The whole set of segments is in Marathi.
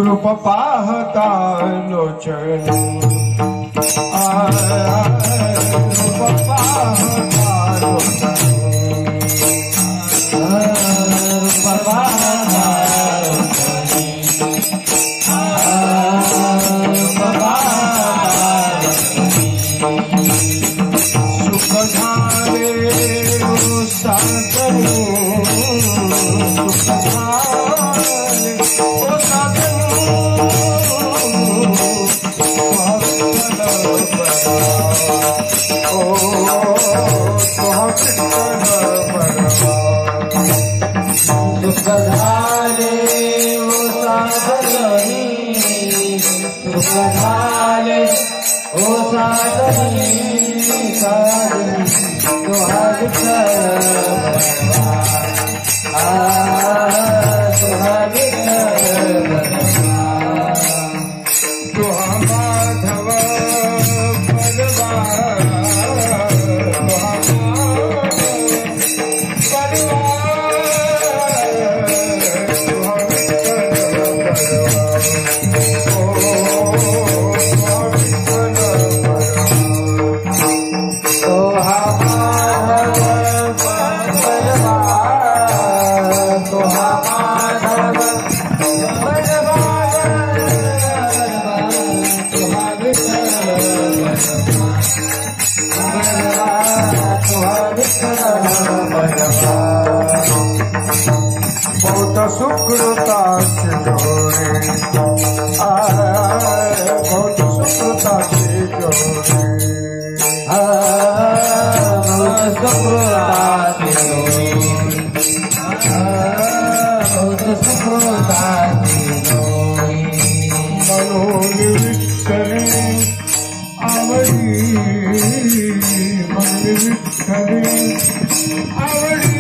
रूप पाहता लोचन रूप पाहता लोचन रूप पाहता सुख धारे साधन सुख धारे साधन सुखधारे वो साधनी सुखधारे वो साधनी साधनी सुहाग सुहाग माधव बहुत सुकृता से जोड़े बहुत सुकृता से जोड़े बहुत सुकृता से जोड़े बहुत सुकृता से जोड़े मनोनिवित करे आवड़ी मनोनिवित करे आवड़ी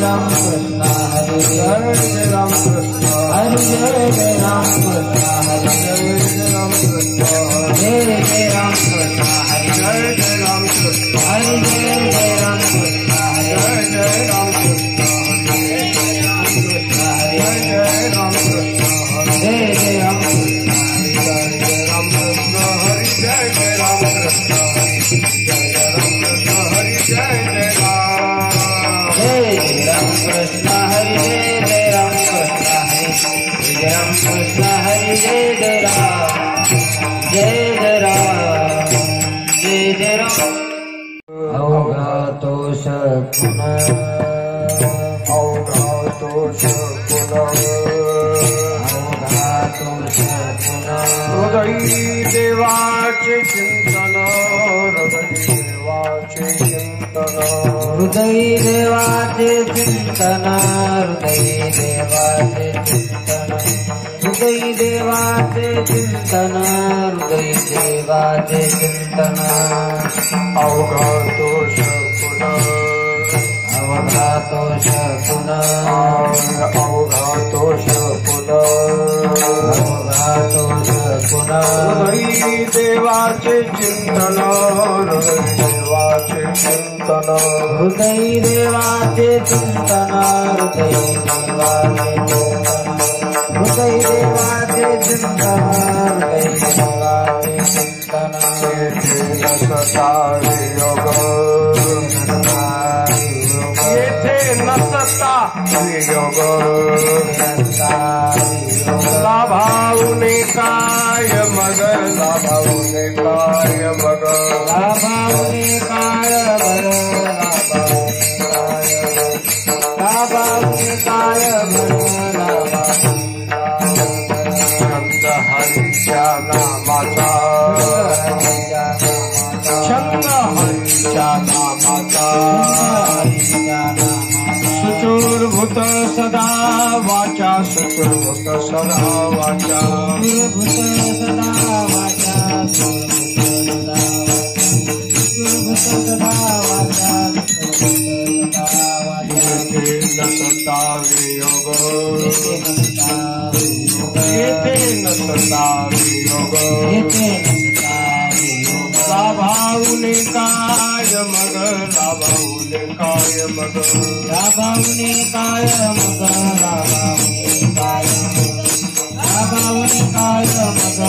राम कृष्ण हरे जय राम कृष्ण हरे जय राम कृष्ण हरे जय राम कृष्ण जय राम कृष्ण हरे जय राम कृष्ण हरे जय राम कृष्ण हरे जय राम कृष्ण हरे जय राम कृष्ण जय राम कृष्ण हरे राम कृष्ण हरे जय राम कृष्ण हरे जय राम कृष्ण हरे जय राम कृष्ण हरे जय राम कृष्ण हरे जय राम जय राम जय राम अवघातोष पुनः अवघातोष पुनः अवघातोष पुनः हृदय देवाचे चिंतन हृदय देवाचे चिंतन हृदय देवाचे चिंतन हृदय देवाचे चिंतन हृदय देवाचे चिंतन हृदय देवाचे चिंतन अवघातोष पुनः अवघातोष पुनः अवघातोष पुनः अवघातोष पुनः हृदय देवाचे चिंतन हृदय देवाचे चिंतन हृदय देवाचे चिंतन हृदय देवाचे चिंतन हृदय देवाचे चिंतन हृदय देवाचे चिंतन येथे नसता वियोग लाभावने काय मग लाभावने काय मग लाभावने काय मग लाभावने काय मग छंद हरीच्या नामाचा छंद हरीच्या नामाचा सुचूर्भूत सदा वाचा सुचूर्भूत सदा वाचा सुचूर्भूत सदा वाचा सुचूर्भूत सदा वाचा येथे नसता वियोग येथे नसता वियोग लाभावने काय मग लाभावने काय मग लाभावने काय मग लाभावने काय मग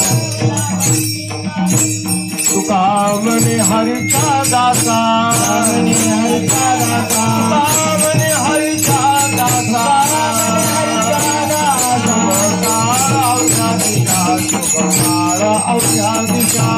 तुका म्हणे हरीचा दासा म्हणे हरीचा दासा म्हणे हरीचा दासा अवघ्या दिशा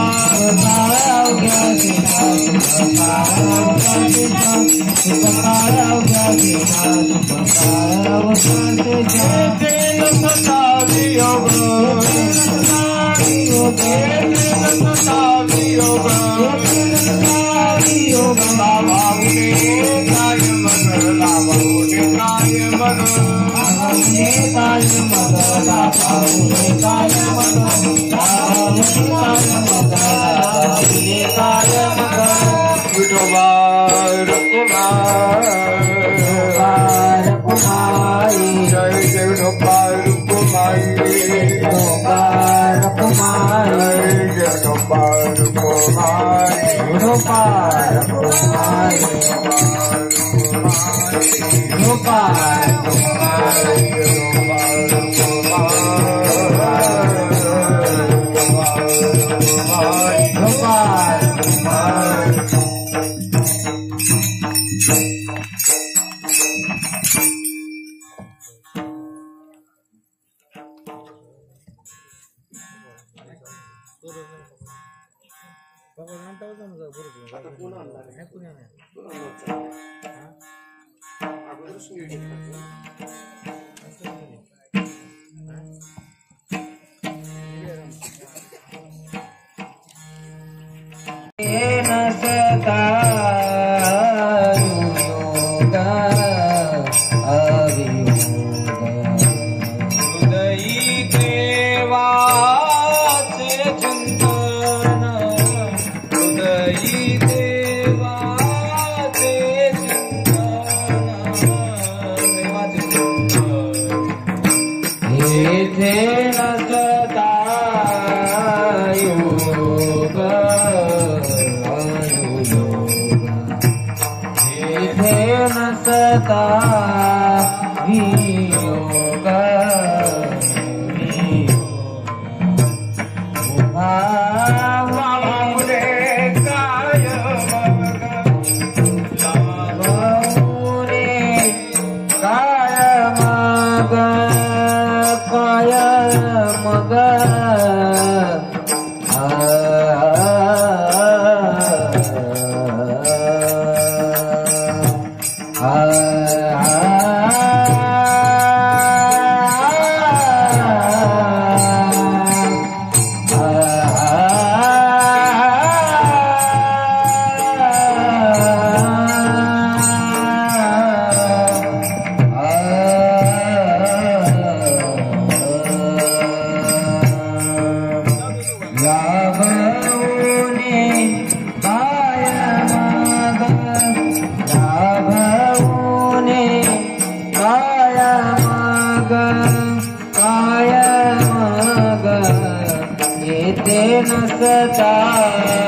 नसता वियोग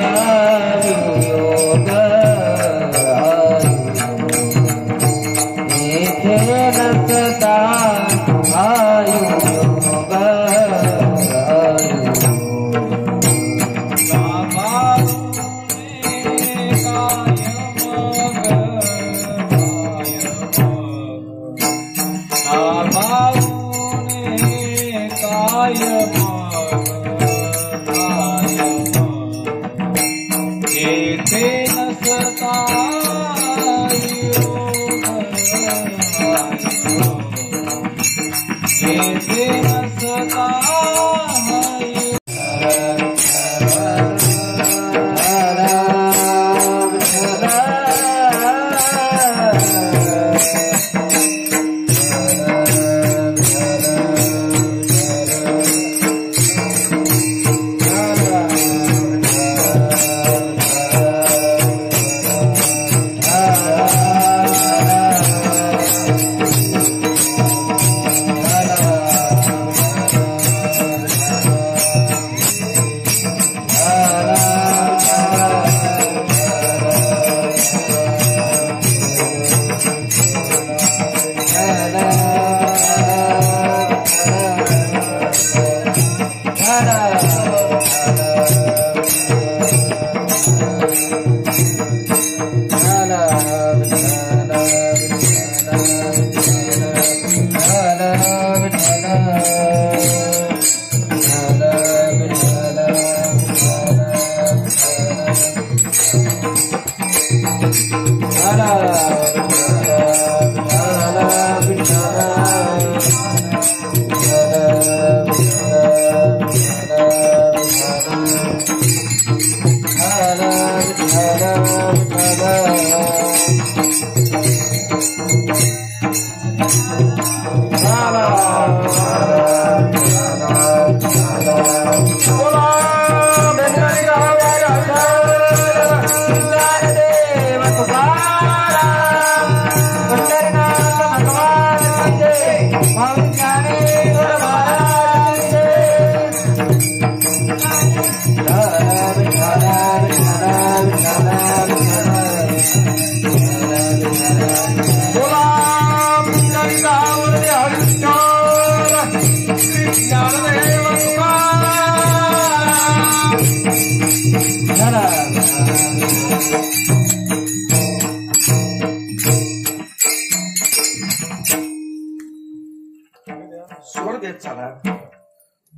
स्वर देत चला.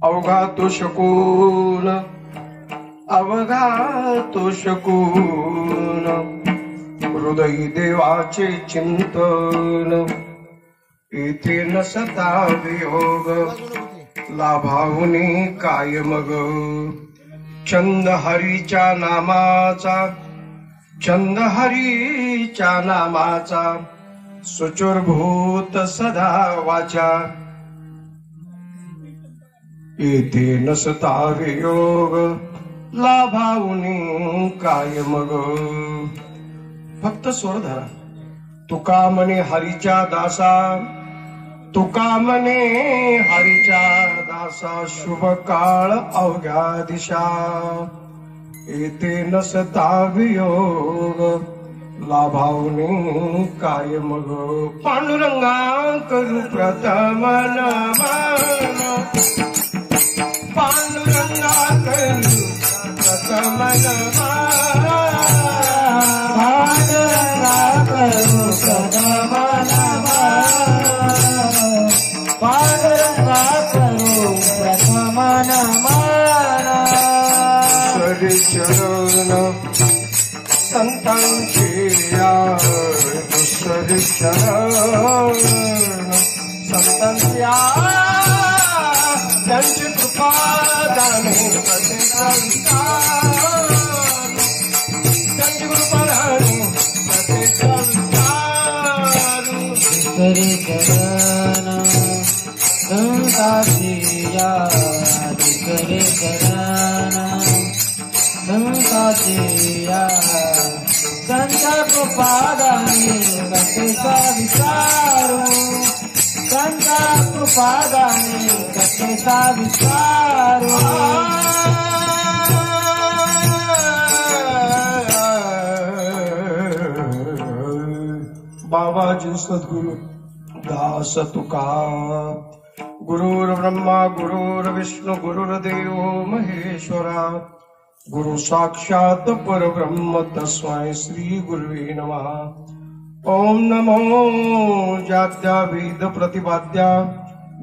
अवघा तो शकून, अवघा तो शकून, हृदय देवाचे चिंतन, येथे नसता वियोग, लाभावनी काय मग. छंद हरीच्या नामाचा, छंद हरीच्या नामाचा, सुचुरभूत सदा वाचा. येथे नसता वियोग, लाभावनी काय मग. फक्त स्वर धरा. तुका म्हणे हरीच्या दासा, तुका म्हणे हरीच्या दासा, शुभ काळ अवघ्या दिशा. येथे नसता वियोग, लाभावने काय मग पांडुरंगा करू प्रथम नमन पांडुरंगा करू प्रथम नमन पांडुरंगा करू प्रथम नमन पांडुरंगा करू प्रथम नमन चरण संतांचे दुसरे शरण संतांच्या त्यांची कृपा दाने त्यांची कृपा दाने दुसरे चरण संतांच्या दुसरे चरण संतांच्या संता कृपादानी कथेचा विचारू संता कृपादानी कथेचा विचारू बाबाजी सद्गुरु दास तुका गुरुर् ब्रह्मा गुरुर्विष्णु गुरुर्देव महेश्वरा गुरु साक्षात परब्रह्म तस्मै श्री गुरुवे नमः ओम नमो जात्या वेद प्रतिपाद्या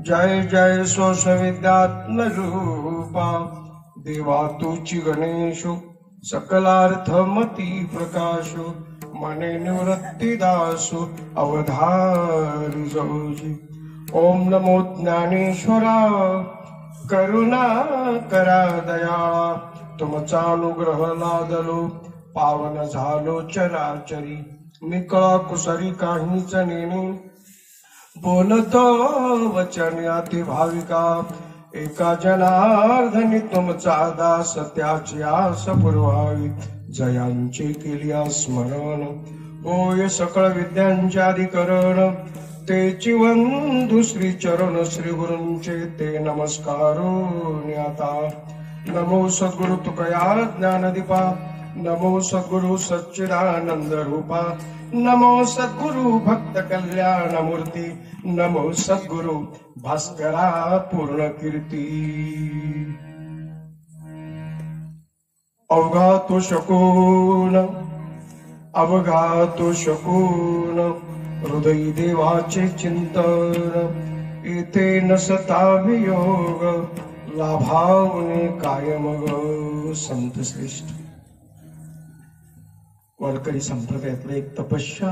जय जय स्वविद्यात्मरूपा देवा तुची गणेशु सकलार्थमती प्रकाशु मने निवृत्ती दासु अवधारी जोजी ओम नमो ज्ञानेश्वरा करुणा करा दया तुमचा अनुग्रह लादलो पावन झालो चराचरी मी कळा कुसरी काहीच नेणे बोलतो वचन अति भाविका एका जनार्दनी तुमचा दास त्याची आस पुरवावी जयांचे केली स्मरण होय सकळ विद्यांचे अधिकरण तेची वंदू श्री चरण श्री गुरूंचे ते नमस्कारो आता नमो सद्गुरु तुकया ज्ञानदीपा नमो सद्गुरु सच्चिदानंद रूपा नमो सद्गुरु भक्त कल्याण मूर्ती नमो सद्गुरु भास्करा पूर्ण कीर्ती अवघातो शकून हृदय देवाचे चिंतन येथे नसता वियोग लाभावने काय मग संत श्रेष्ठ वारकरी संप्रदायातलं एक तपस्या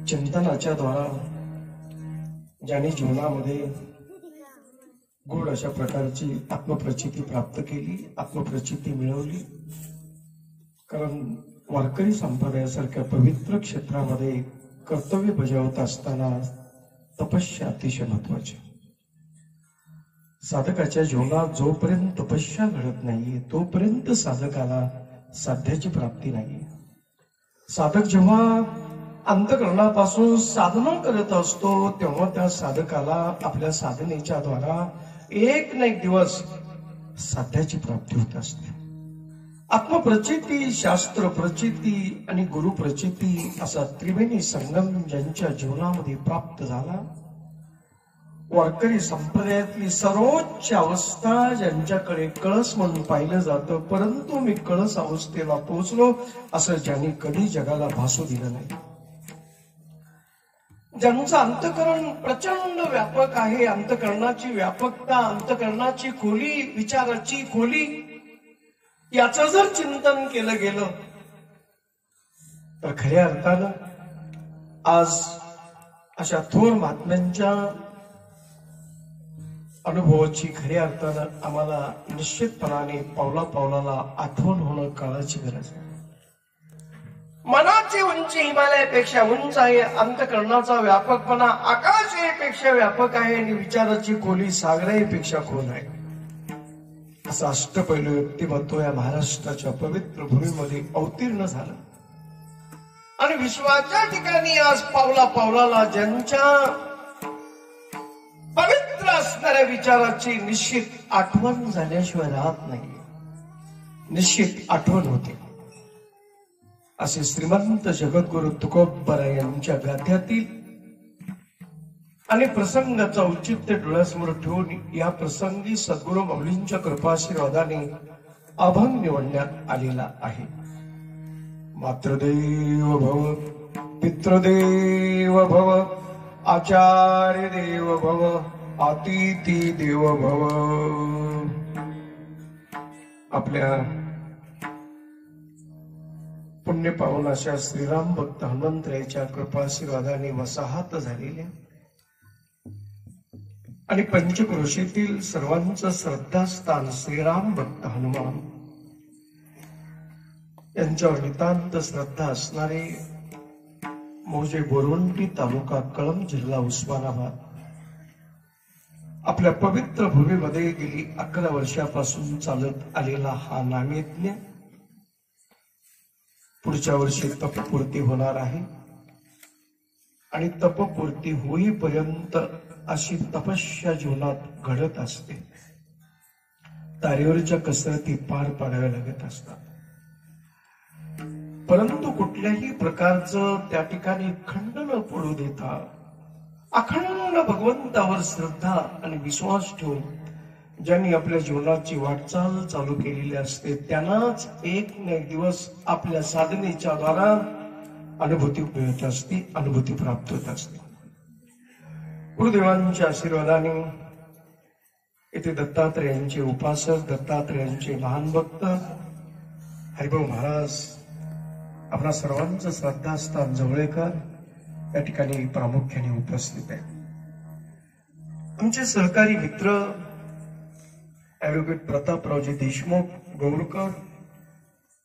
चिंतनाच्या द्वारा ज्याने जीवनामध्ये गोड अशा प्रकारची आत्मप्रचिती प्राप्त केली आत्मप्रचिती मिळवली कारण वारकरी संप्रदायासारख्या पवित्र क्षेत्रामध्ये कर्तव्य बजावत असताना तपस्या अतिशय महत्वाची साधकाच्या जीवनात जोपर्यंत तपस्या घडत नाहीये तोपर्यंत साधकाला साध्याची प्राप्ती नाही साधक जेव्हा अंतःकरणापासून साधना करत असतो तेव्हा त्या साधकाला आपल्या साधनेच्या द्वारा एक ना एक दिवस साध्याची प्राप्ती होत असते आत्मप्रचिती शास्त्र प्रचिती आणि गुरु प्रचिती असा त्रिवेणी संगम ज्यांच्या जीवनामध्ये प्राप्त झाला वारकरी संप्रदायातली सर्वोच्च अवस्था ज्यांच्याकडे कळस म्हणून पाहिलं जातं परंतु मी कळस अवस्थेला पोहोचलो असं ज्यांनी कधी जगाला भासू दिलं नाही ज्यांचं अंतःकरण प्रचंड व्यापक आहे अंतःकरणाची व्यापकता अंतःकरणाची खोली विचाराची खोली याचं जर चिंतन केलं गेलं तर खऱ्या अर्थानं आज अशा थोर महात्म्यांच्या अनुभवाची खऱ्या अर्थानं आम्हाला निश्चितपणाने पावला पावलाला आठवण होणं काळाची गरज आहे मनाची उंची हिमालयापेक्षा उंच आहे अंतःकरणाचा व्यापकपणा आकाशापेक्षा व्यापक आहे आणि विचाराची खोली सागरापेक्षा खोल आहे असं अष्टपैलू व्यक्तिमत्व या महाराष्ट्राच्या पवित्र भूमीमध्ये अवतीर्ण झालं आणि विश्वाच्या ठिकाणी आज पावला पावलाला ज्यांच्या पवित्र असणाऱ्या विचाराची निश्चित आठवण झाल्याशिवाय राहत नाही निश्चित आठवण होते असे श्रीमंत जगद्गुरु तुकोबरा यांच्या गाथ्यातील आणि प्रसंगाचा औचित्य डोळ्यासमोर ठेवून या प्रसंगी सद्गुरु माऊलींच्या कृपाशीर्वादाने अभंग निवडण्यात आलेला आहे. मातृदेव भव, पितृदेव भव, आचार्य देव भव, अतिथी देव भव. आपल्या पुण्य पावन अशा श्रीराम भक्त हनुमंतरायाच्या कृपाशीर्वादाने वसाहत झालेल्या आणि पंचक्रोशीतील सर्वांचं श्रद्धास्थान श्रीराम भक्त हनुमान यांच्यावर नितांत श्रद्धा असणारे मौजे बोरवंटी तालुका कळंब जिल्हा उस्मानाबाद आपल्या पवित्र भूमीमध्ये गेली 11 वर्षापासून चालत आलेला हा नामयज्ञ पुढच्या वर्षी तपपूर्ती होणार आहे आणि तपपूर्ती होईपर्यंत अशी तपस्या जीवनात घडत असते. तारेवरच्या कसरती पार पाडाव्या लागत असतात, परंतु कुठल्याही प्रकारचं त्या ठिकाणी खंड न पडू देता अखंड भगवंतावर श्रद्धा आणि विश्वास ठेवून ज्यांनी आपल्या जीवनाची वाटचाल चालू केलेली असते त्यांनाच एक ना एक दिवस आपल्या साधनेच्या द्वारा अनुभूती मिळत असते, अनुभूती प्राप्त होत असते. गुरुदेवांच्या आशीर्वादाने येथे दत्तात्रेयांचे उपासक, दत्तात्रेयांचे महान भक्त हरिभाऊ महाराज आपणा सर्वांचं श्रद्धास्थान जवळेकर या ठिकाणी प्रामुख्याने उपस्थित आहे. आमचे सहकारी मित्र ऍडव्होकेट प्रतापरावजी देशमुख गौरकर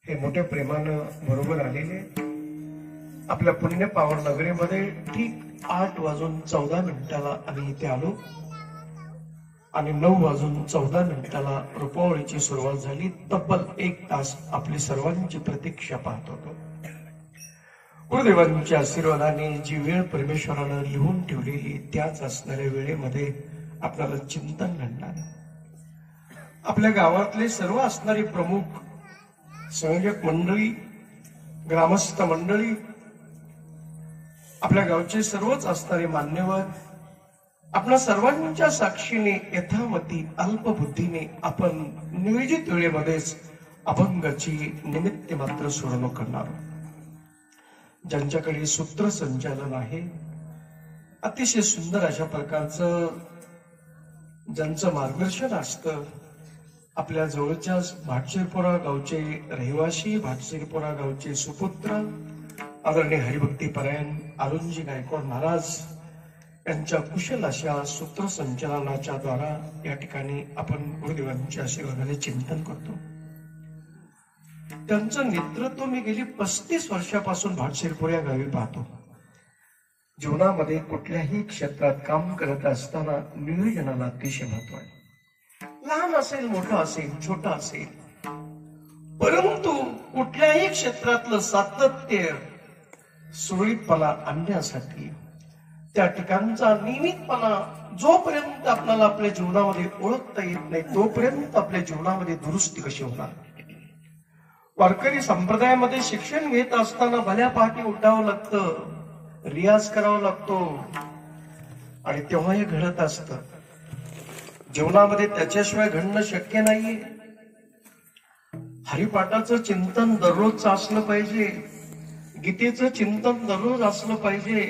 हे मोठ्या प्रेमानं बरोबर आलेले. आपल्या पुण्य पावन नगरीमध्ये ठीक 8:14 आम्ही इथे आलो आणि 9:14 रुपवळीची सुरुवात झाली. तब्बल 1 तास आपली सर्वांची प्रतीक्षा पाहत होतो. गुरुदेवांच्या आशीर्वादाने जी वेळ परमेश्वरानं लिहून ठेवलेली त्याच असणाऱ्या वेळेमध्ये आपल्याला चिंतन घडणार. आपल्या गावातले सर्व असणारे प्रमुख संयोजक मंडळी, ग्रामस्थ मंडळी, आपल्या गावचे सर्वच असणारे मान्यवर आपल्या सर्वांच्या साक्षीने यथामती अल्पबुद्धीने आपण नियोजित वेळेमध्येच अभंगाची निमित्त मात्र सोडवणूक करणार. ज्यांच्याकडे सूत्रसंचालन आहे, अतिशय सुंदर अशा प्रकारचं ज्यांचं मार्गदर्शन असतं, आपल्या जवळच्या भाटशिरपुरा गावचे रहिवासी, भाटशिरपुरा गावचे सुपुत्र आदरणीय हरिभक्ती परायण अरुणजी गायकवाड महाराज यांच्या कुशल अशा सूत्रसंचालनाच्या द्वारा या ठिकाणी आपण गुरुदेवांच्या आशीर्वादाने चिंतन करतो. त्यांचं नेतृत्व मी गेली 35 वर्षापासून भाटशिरपूर या गावी पाहतो. जीवनामध्ये कुठल्याही क्षेत्रात काम करत असताना नियोजनाला अतिशय महत्व आहे. लहान असेल, मोठं असेल, छोटं असेल, परंतु कुठल्याही क्षेत्रातलं सातत्य सुरळीतपणा आणण्यासाठी त्या ठिकाणचा नियमितपणा जोपर्यंत आपल्याला आपल्या जीवनामध्ये ओळखता येत नाही तोपर्यंत आपल्या जीवनामध्ये दुरुस्ती कशी होणार. वारकरी संप्रदायामध्ये शिक्षण घेत असताना भल्या पहाटे उठावं लागतं, रियाज करावा लागतो आणि तेव्हा हे घडत असतं. जीवनामध्ये त्याच्याशिवाय घडणं शक्य नाहीये. हरिपाठाचं चिंतन दररोजचं असलं पाहिजे, गीतेचं चिंतन दररोज असलं पाहिजे,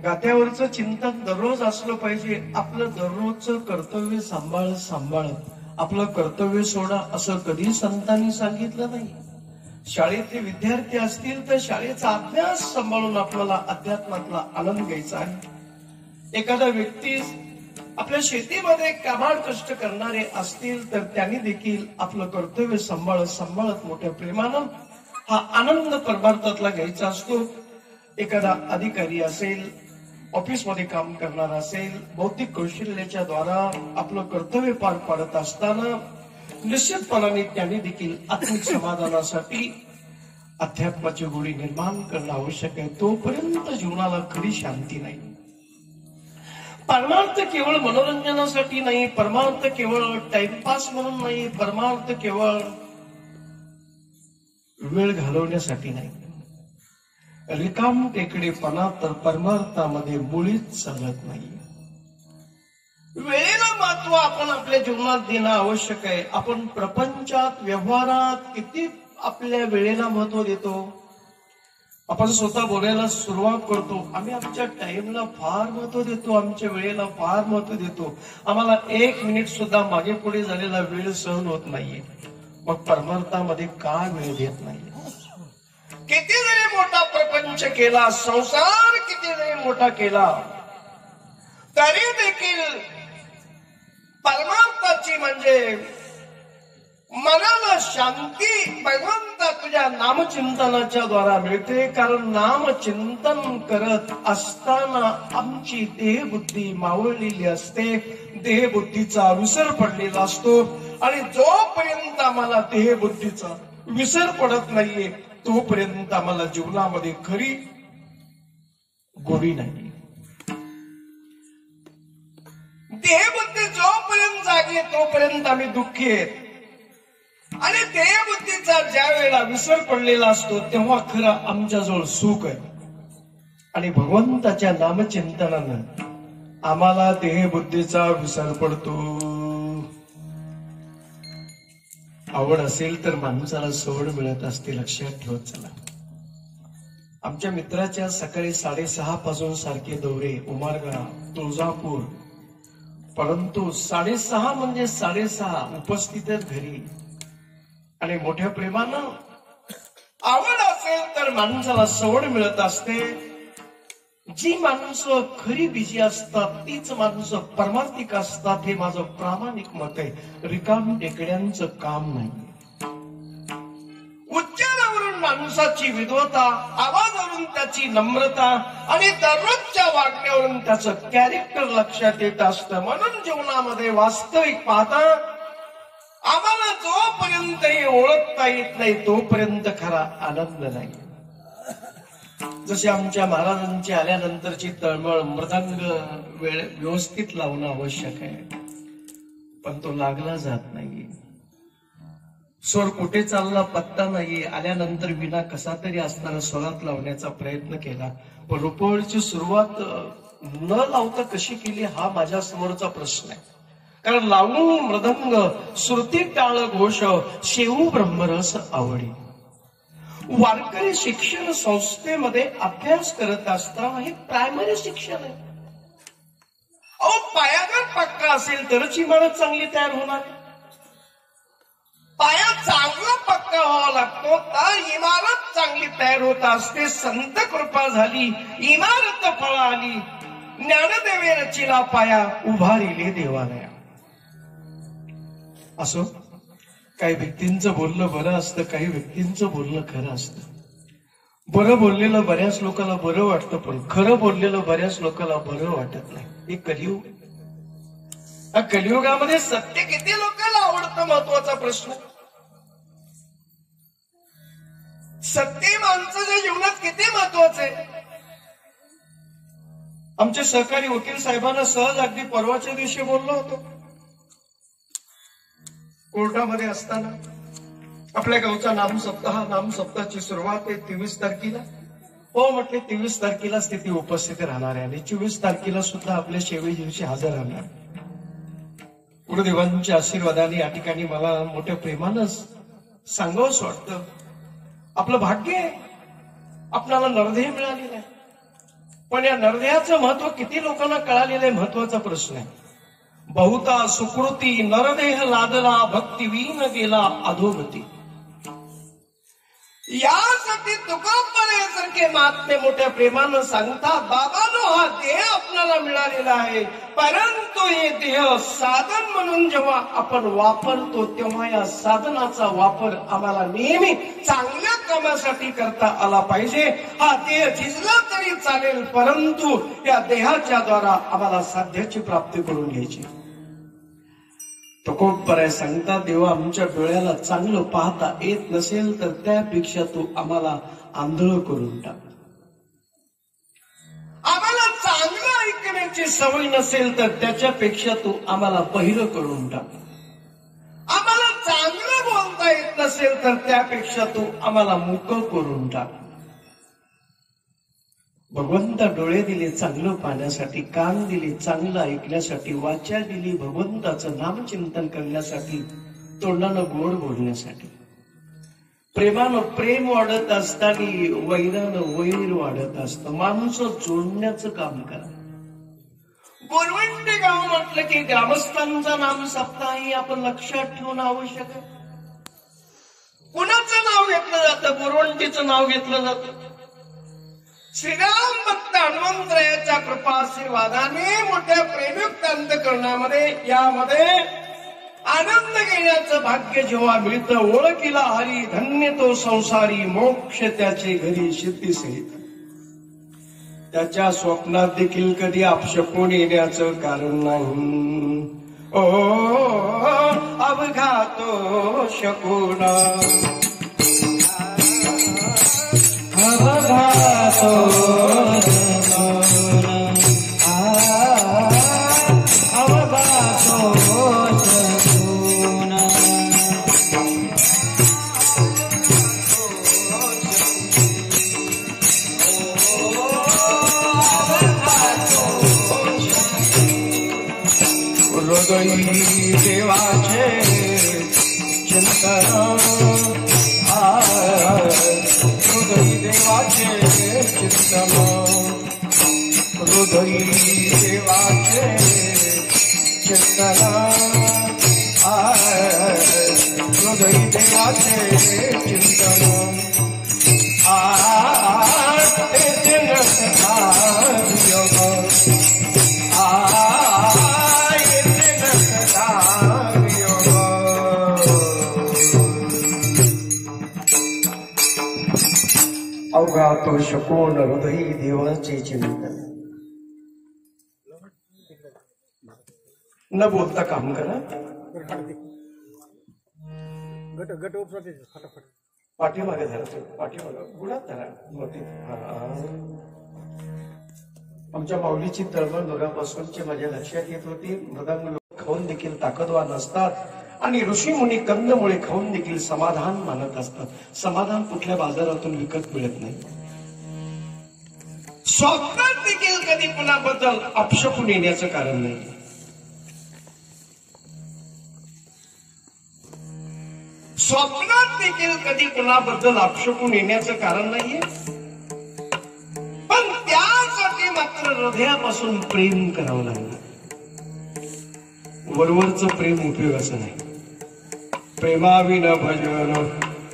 गात्यावरचं चिंतन दररोज असलं पाहिजे. आपलं दररोजचं कर्तव्य सांभाळत आपलं कर्तव्य सोडा असं कधी संतांनी सांगितलं नाही. शाळेतले विद्यार्थी असतील तर शाळेचा अभ्यास सांभाळून आपल्याला अध्यात्मातला आनंद घ्यायचा आहे. एखादा व्यक्ती आपल्या शेतीमध्ये काबाड कष्ट करणारे असतील तर त्यांनी देखील आपलं कर्तव्य सांभाळत मोठ्या प्रेमानं हा आनंद परमार्थातला घ्यायचा असतो. एखादा अधिकारी असेल, ऑफिसमध्ये काम करणार असेल, बौद्धिक कौशल्याच्या द्वारा आपलं कर्तव्य पार पाडत असताना निश्चितपणाने त्यांनी देखील आत्मिक समाधानासाठी अध्यात्माची गोडी निर्माण करणं आवश्यक आहे. तोपर्यंत जीवनाला खरी शांती नाही. परमार्थ केवळ मनोरंजनासाठी नाही, परमार्थ केवळ टाइमपास म्हणून नाही, परमार्थ केवळ वेळ घालवण्यासाठी नाही. रिकाम टेकडेपणा तर परमार्थामध्ये मुळीच चालत नाही. वेळेला महत्व आपण आपल्या जीवनात देणं आवश्यक आहे. आपण प्रपंचात व्यवहारात किती आपल्या वेळेला महत्व देतो. आपण स्वतः बोलायला सुरुवात करतो, आम्ही आमच्या टाइमला फार महत्व देतो, आमच्या वेळेला फार महत्व देतो. आम्हाला 1 मिनिट सुद्धा मागे पुढे झालेला वेळ सहन होत नाहीये. मग परमार्थामध्ये का वेळ देत नाही. किती जरी मोठा प्रपंच केला, संसार किती जरी मोठा केला, तरी देखील परमार्थाची म्हणजे मनाला शांती भगवंता तुझ्या नामचिंतनाच्या द्वारा मिळते. कारण नामचिंतन करत असताना आमची देहबुद्धी मावळलेली असते, देहबुद्धीचा विसर पडलेला असतो. आणि जोपर्यंत आम्हाला देहबुद्धीचा विसर पडत नाहीये तोपर्यंत आम्हाला जीवनामध्ये खरी गोडी नाही. देहबुद्धी जोपर्यंत जागे तोपर्यंत आम्ही दुःखी आहेत. आणि देहबुद्धीचा ज्या वेळेला विसर पडलेला असतो तेव्हा खरं आमच्याजवळ सुख आहे. आणि भगवंताच्या नामचिंतनानं आम्हाला देहबुद्धीचा विसर पडतो. आवड असेल तर माणसाला सवड मिळत असते, लक्षात ठेवत चला. आमच्या मित्राच्या सकाळी 6:30 पासून सारखे दौरे, उमरगा, तुळजापूर. परंतु 6:30 म्हणजे 6:30 उपस्थितच घरी. आणि मोठ्या प्रेमानं आवड असेल तर माणसाला सवड मिळत असते. जी माणसं खरी बिजी असतात तीच माणसं परमार्थिक असतात, हे माझं प्रामाणिक मत आहे. रिकाम टेकड्यांचं काम नाही. उच्चारावरून माणसाची विद्वता, आवाजावरून त्याची नम्रता आणि दररोजच्या वागण्यावरून त्याचं कॅरेक्टर लक्षात येत असतं. म्हणून जीवनामध्ये वास्तविक पाहता आम्हाला जोपर्यंत हे ओळखता येत नाही तोपर्यंत खरा आनंद नाही. जसे आमच्या महाराजांची आल्यानंतरची तळमळ, मृदंग वेळ व्यवस्थित लावणं आवश्यक आहे, पण तो लागला जात नाही. स्वर कुठे चालला पत्ता नाही. आल्यानंतर विना कसा तरी असताना स्वरात लावण्याचा प्रयत्न केला, पण रुपवळीची सुरुवात न लावता कशी केली हा माझ्या समोरचा प्रश्न आहे. कारण लावून मृदंग, श्रुती टाळ घोष, शेऊ ब्रह्मरस आवडी. वारकरी शिक्षण संस्थेमध्ये अभ्यास करत असताना हे प्रायमरी शिक्षण आहे. अहो, पायाघर पक्का असेल तरच इमारत चांगली तयार होणार. पाया चांगला पक्का व्हावा लागतो तर इमारत चांगली तयार होत असते. संत कृपा झाली, इमारत फळा आली. ज्ञानदेवे रचिला पाया, उभारिले देवालया. असो, काही व्यक्तींचं बोलणं बरं असतं, काही व्यक्तींचं बोलणं खरं असतं. बरं बोललेलं बऱ्याच लोकांना बरं वाटतं, पण खरं बोललेलं बऱ्याच लोकांना बरं वाटत नाही. हे कलियुग. या कलियुगामध्ये सत्य किती लोकांना आवडतं महत्वाचा प्रश्न. सत्य माणसाच्या जीवनात किती महत्वाचं आहे. आमचे सहकारी वकील साहेबांना सहज अगदी परवाच्या दिवशी बोललो होतो. कोर्टामध्ये असताना आपल्या गावचा नाम सप्ताहाची सुरुवात आहे 23 तारखेला. हो म्हटले 23 तारखेलाच तिथे उपस्थित राहणार आहे आणि 24 तारखेला सुद्धा आपल्या शेवटी दिवशी हजर राहणार. गुरुदेवांच्या आशीर्वादाने या ठिकाणी मला मोठ्या प्रेमानं सांगावंच वाटतं, आपलं भाग्य आहे, आपल्याला नरदेह मिळालेला आहे. पण या नरदेहाचं महत्व किती लोकांना कळालेलं आहे महत्वाचा प्रश्न आहे. बहुता सुकृती नरदेह लादला, भक्तिवीन गेला अधोगती. यासाठी तुकोबरायासारखे महात्मे मोठ्या प्रेमानं सांगतात, बाबांनो हा देह आपल्याला मिळालेला आहे, परंतु हे देह साधन म्हणून जेव्हा आपण वापरतो तेव्हा या साधनाचा वापर आम्हाला नेहमी चांगल्या कामासाठी करता आला पाहिजे. हा देह झिजला तरी चालेल, परंतु या देहाच्या द्वारा आम्हाला साध्याची प्राप्ती करून घ्यायची. तुकोबराय सांगता, देवा आमच्या डोळ्याला चांगलं पाहता येत नसेल तर त्यापेक्षा तू आम्हाला आंधळ करून टाक. आम्हाला चांगलं ऐकण्याची सवय नसेल तर त्याच्यापेक्षा तू आम्हाला बहिरं करून टाक. आम्हाला चांगलं बोलता येत नसेल तर त्यापेक्षा तू आम्हाला मूक करून टाक. भगवंत डोळे दिले चांगलं पाहण्यासाठी, कान दिले चांगलं ऐकण्यासाठी, वाचा दिली भगवंताचं नामचिंतन करण्यासाठी, तोंडानं गोड बोलण्यासाठी. प्रेमानं प्रेम वाढत असताना वैरानं वैर वाढत असतं. माणूस जोडण्याचं काम करा. बोरवंडी गाव म्हटलं की ग्रामस्थांचं नाम सप्ताह हे आपण लक्षात ठेवणं आवश्यक आहे. कुणाचं नाव घेतलं जातं? बोरवंडीचं नाव घेतलं जातं. श्रीराम भक्त हनुमंतरायाच्या कृपा आशीर्वादाने मोठ्या प्रेमयुक्त अंतःकरणामध्ये यामध्ये आनंद घेण्याचं भाग्य जेव्हा मिळतं, ओळखीला हरी धन्य तो संसारी, मोक्ष त्याचे घरी सिद्धी सहित. त्याच्या स्वप्नात देखील कधी अपशकून येण्याचं कारण नाही. ओ अवघातो शकून, अवघातो शकून, अवघातो शकून. हृदयी देवाचे चिंतन, हृदयी देवाचे चिंतन, हृदयी देवाचे चिंतन, हृदयी देवाचे चिंतन. अवघातो शकून हृदयी देवाचे चिंतन. न बोलता काम करा. पाठीमागे धरा, पाठीमागे गुणात धरा. आमच्या माऊलीची तळमळ मगापासूनची माझ्या लक्षात येत होती. मृदंग खाऊन देखील ताकदवान असतात आणि ऋषी मुनी कंदमुळे खाऊन देखील समाधान मानत असतात. समाधान कुठल्या बाजारातून विकत मिळत नाही. स्वप्नात देखील कधी कुणाबद्दल अपशकून येण्याचं कारण नाही. स्वप्नात देखील कधी कुणाबद्दल अपशकून येण्याचं कारण नाहीये. पण त्यासाठी मात्र हृदयापासून प्रेम करावं लागलं. वरवरचं प्रेम उपयोगाचं नाही. प्रेमाविन भजन,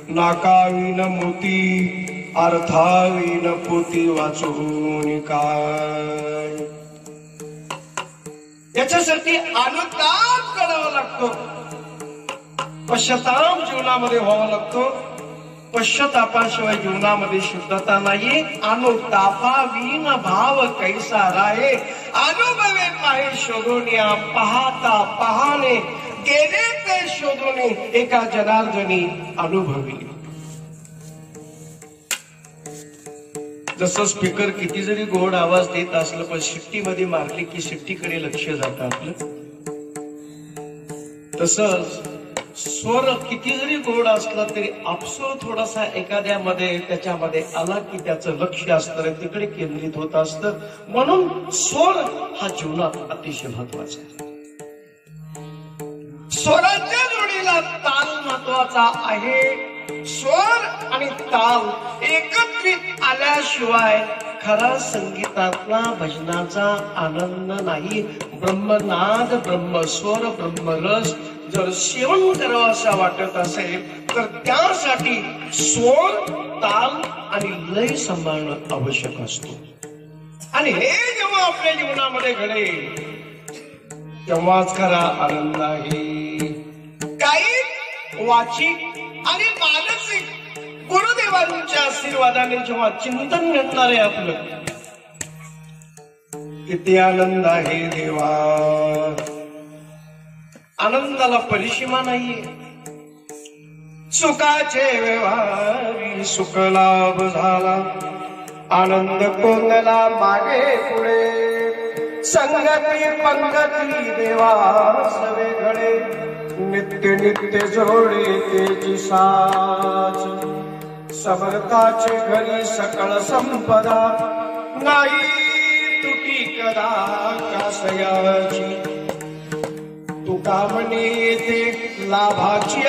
नाकाविन मोती, अर्थाविन पोती वाचून काय. याच्यासाठी अनुताप करावा लागतो. पश्चाताप जीवनामध्ये व्हावा लागतो. पश्चातापाशिवाय जीवनामध्ये शुद्धता नाही. अनुतापाविन भाव कैसा राहे, अनुभवे पाहे शोधूनिया, पाहता पाहणे गेले ते शोधून एका जनार्दनी अनुभवी. जसं स्पीकर किती जरी गोड आवाज देत असलं पण शिट्टीमध्ये मारली की शिट्टीकडे लक्ष जातं आपलं. तसंच स्वर किती जरी गोड असला तरी आपसो थोडासा एखाद्यामध्ये त्याच्यामध्ये आला की त्याचं लक्ष असतं तिकडे केंद्रित होत असतं. म्हणून स्वर हा जीवनात अतिशय महत्वाचा आहे. स्वराच्या जोडीला ताल महत्वाचा आहे. स्वर आणि ताल एकत्रित आल्याशिवाय खरा संगीतातला भजनाचा आनंद नाही. ब्रह्मनाद, ब्रह्मस्वर, ब्रह्मरस जर सेवन करावं असं वाटत असेल तर त्यासाठी स्वर, ताल आणि लय सांभाळणं आवश्यक असतो. आणि हे जेव्हा आपल्या जीवनामध्ये घडेल तेव्हाच खरा आनंद आहे. काही वाचिक आणि मानसिक गुरुदेवांच्या आशीर्वादाने जेव्हा चिंतन घडणार आहे आपलं, किती आनंद आहे देवा. आनंदाला परिसीमा नाहीये. सुखाचे व्यवहारी सुख लाभ झाला, आनंद कोंगला मागे पुढे. संगती पंगती देवा सवे घडे, नित्य नित्य जोडे तेची साच. समर्थाचे घरी सकळ संपदा, नाही तुटी कदा कासयाची तुका म्हणे ते लाभाची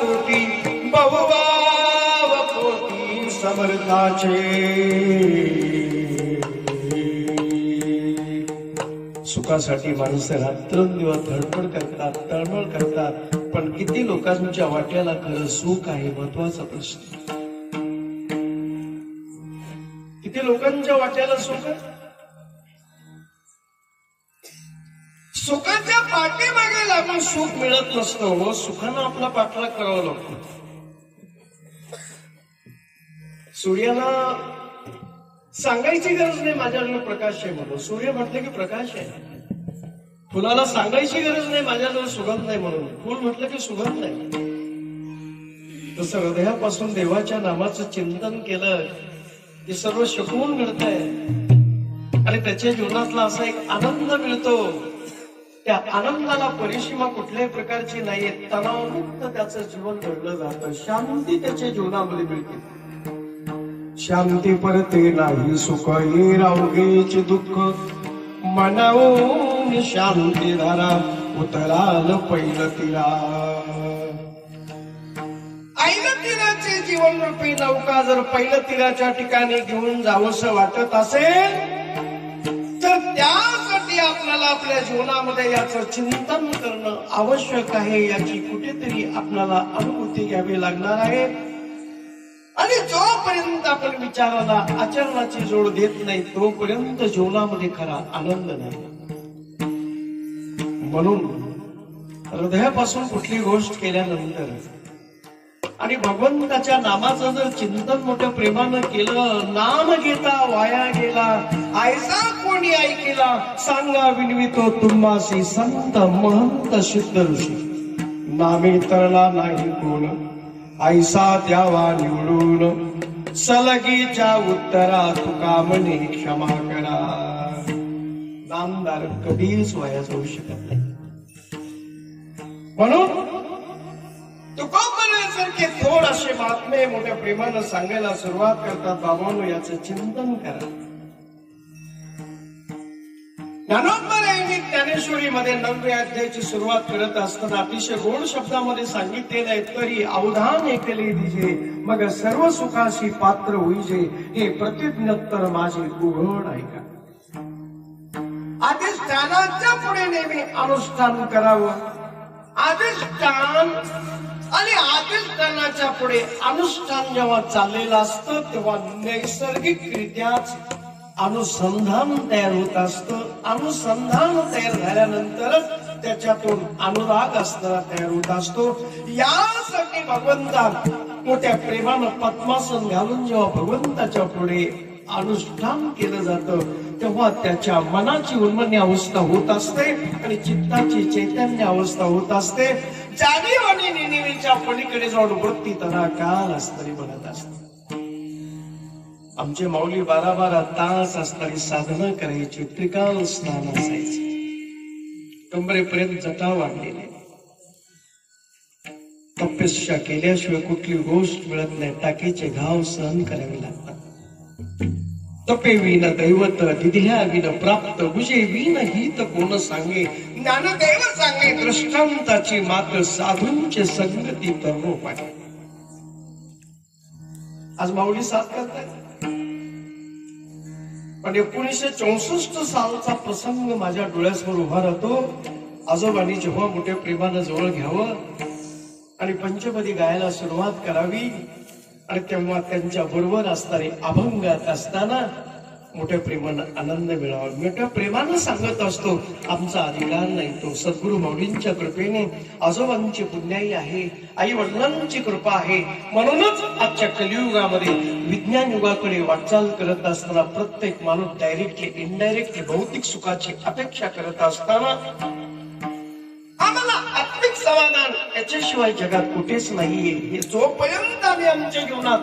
कोटी बहुवाव कोटी समर्थाचे सुखासाठी माणसं रात्रंदिवस धडपड करतात तळमळ करतात पण किती लोकांच्या वाट्याला खरं सुख आहे महत्वाचा प्रश्न किती लोकांच्या वाट्याला सुख सुखाच्या पाठीमागे लागून सुख मिळत नसतं सुखानं आपला पाठलाग करावा लागतो सूर्याला सांगायची गरज नाही माझ्याजवळ प्रकाश आहे म्हणून सूर्य म्हटलं की प्रकाश आहे फुलाला सांगायची गरज नाही माझ्याजवळ सुगंध नाही म्हणून फुल म्हटलं की सुगंध नाही तसं हृदयापासून देवाच्या नामाचं चिंतन केलं ते सर्व शकवून घडतंय आणि त्याच्या जीवनातला असा एक आनंद मिळतो त्या आनंदाला परिसीमा कुठल्याही प्रकारची नाहीये तणावमुक्त त्याचं जीवन घडलं जातं शांती त्याच्या जीवनामध्ये मिळते शांती परते नाही सुख हे रावगेचे दुःख मनावून शांती धारा उतराल पहिलं तिला आईनं तिराचे जीवनरूपी नौका जर पहिलं तिराच्या ठिकाणी घेऊन जावंसं वाटत असेल तर त्यासाठी आपल्याला आपल्या जीवनामध्ये याचं चिंतन करणं आवश्यक आहे याची कुठेतरी आपल्याला अनुभूती घ्यावी लागणार आहे आणि जोपर्यंत आपण विचाराला आचरणाची जोड देत नाही तोपर्यंत जीवनामध्ये खरा आनंद नाही म्हणून हृदयापासून कुठली गोष्ट केल्यानंतर आणि भगवंताच्या नामाचं जर चिंतन मोठ्या प्रेमानं केलं नाम घेता वाया गेला आयसा कोणी ऐकेला सांगा विनवितो तुम्हासी संत महंत सिद्ध ऋषी नामे तरला नाही कोण ऐसा द्यावा निवडून सलगीच्या उत्तरा तुका म्हणे क्षमा करा नामदार कधीच वाया जाऊ शकत नाही म्हणून तुकोबरासारखे थोड असे महात्मे मोठ्या प्रेमानं सांगायला सुरुवात करतात बाबांनो याचं चिंतन करा ज्ञानोबा यांनी ज्ञानेश्वरीमध्ये 9व्या अध्यायाची सुरुवात करत असताना अतिशय गोड शब्दामध्ये सांगितलेलं आहे तरी अवधान ऐकले दिजे मग सर्व सुखाशी पात्र होईजे हे प्रतिज्ञोत्तर माझे उघड ऐका अधिष्ठानाच्या पुढे नेहमी अनुष्ठान करावं अधिष्ठान आणि अधिष्ठानाच्या पुढे अनुष्ठान जेव्हा चाललेलं असतं तेव्हा नैसर्गिकरित्याच अनुसंधान तयार होत असतं अनुसंधान तयार झाल्यानंतरच त्याच्यातून अनुराग असणारा तयार होत असतो यासाठी भगवंता मोठ्या प्रेमानं पद्मासन घालून जेव्हा भगवंताच्या पुढे अनुष्ठान केलं जातं तेव्हा त्याच्या मनाची उन्मन्य अवस्था होत असते आणि चित्ताची चैतन्य अवस्था होत असते जाणीव आणि निनिवीच्या पलीकडे जाऊन वृत्ती तरा काल असणारी म्हणत असते आमचे माऊली 12-12 तास असणारी साधना करायची त्रिकाल स्नान असायचे कमरेपर्यंत जटा वाढलेले तपस्या केल्याशिवाय कुठली गोष्ट मिळत नाही टाकीचे घाव सहन करावे लागतात तपे विन दैवत दिध्या विन प्राप्त गुजे विन हित कोण सांगे ज्ञानदेव सांगे दृष्टांताची मात्र साधूंचे संगती तरुण पाहिजे आज माऊली साथ करतायत पण 1964 सालचा प्रसंग माझ्या डोळ्यासमोर उभा राहतो आजोबांनी जेव्हा मोठ्या प्रेमानं जवळ घ्यावं आणि पंचपदी गायला सुरुवात करावी आणि तेव्हा त्यांच्या बरोबर असणारे अभंगात असताना मोठ्या प्रेमानं आनंद मिळावा मोठ्या प्रेमानं सांगत असतो आमचा अधिकार नाही तो सद्गुरु माऊलींच्या कृपेने आजोबांची पुण्याई आहे आई वडिलांची कृपा आहे म्हणूनच आजच्या कलियुगामध्ये विज्ञान युगाकडे वाटचाल करत असताना प्रत्येक माणूस डायरेक्टली इनडायरेक्टली भौतिक सुखाची अपेक्षा करत असताना आम्हाला आत्मिक समाधान याच्याशिवाय जगात कुठेच नाहीये हे जोपर्यंत आम्ही आमच्या जीवनात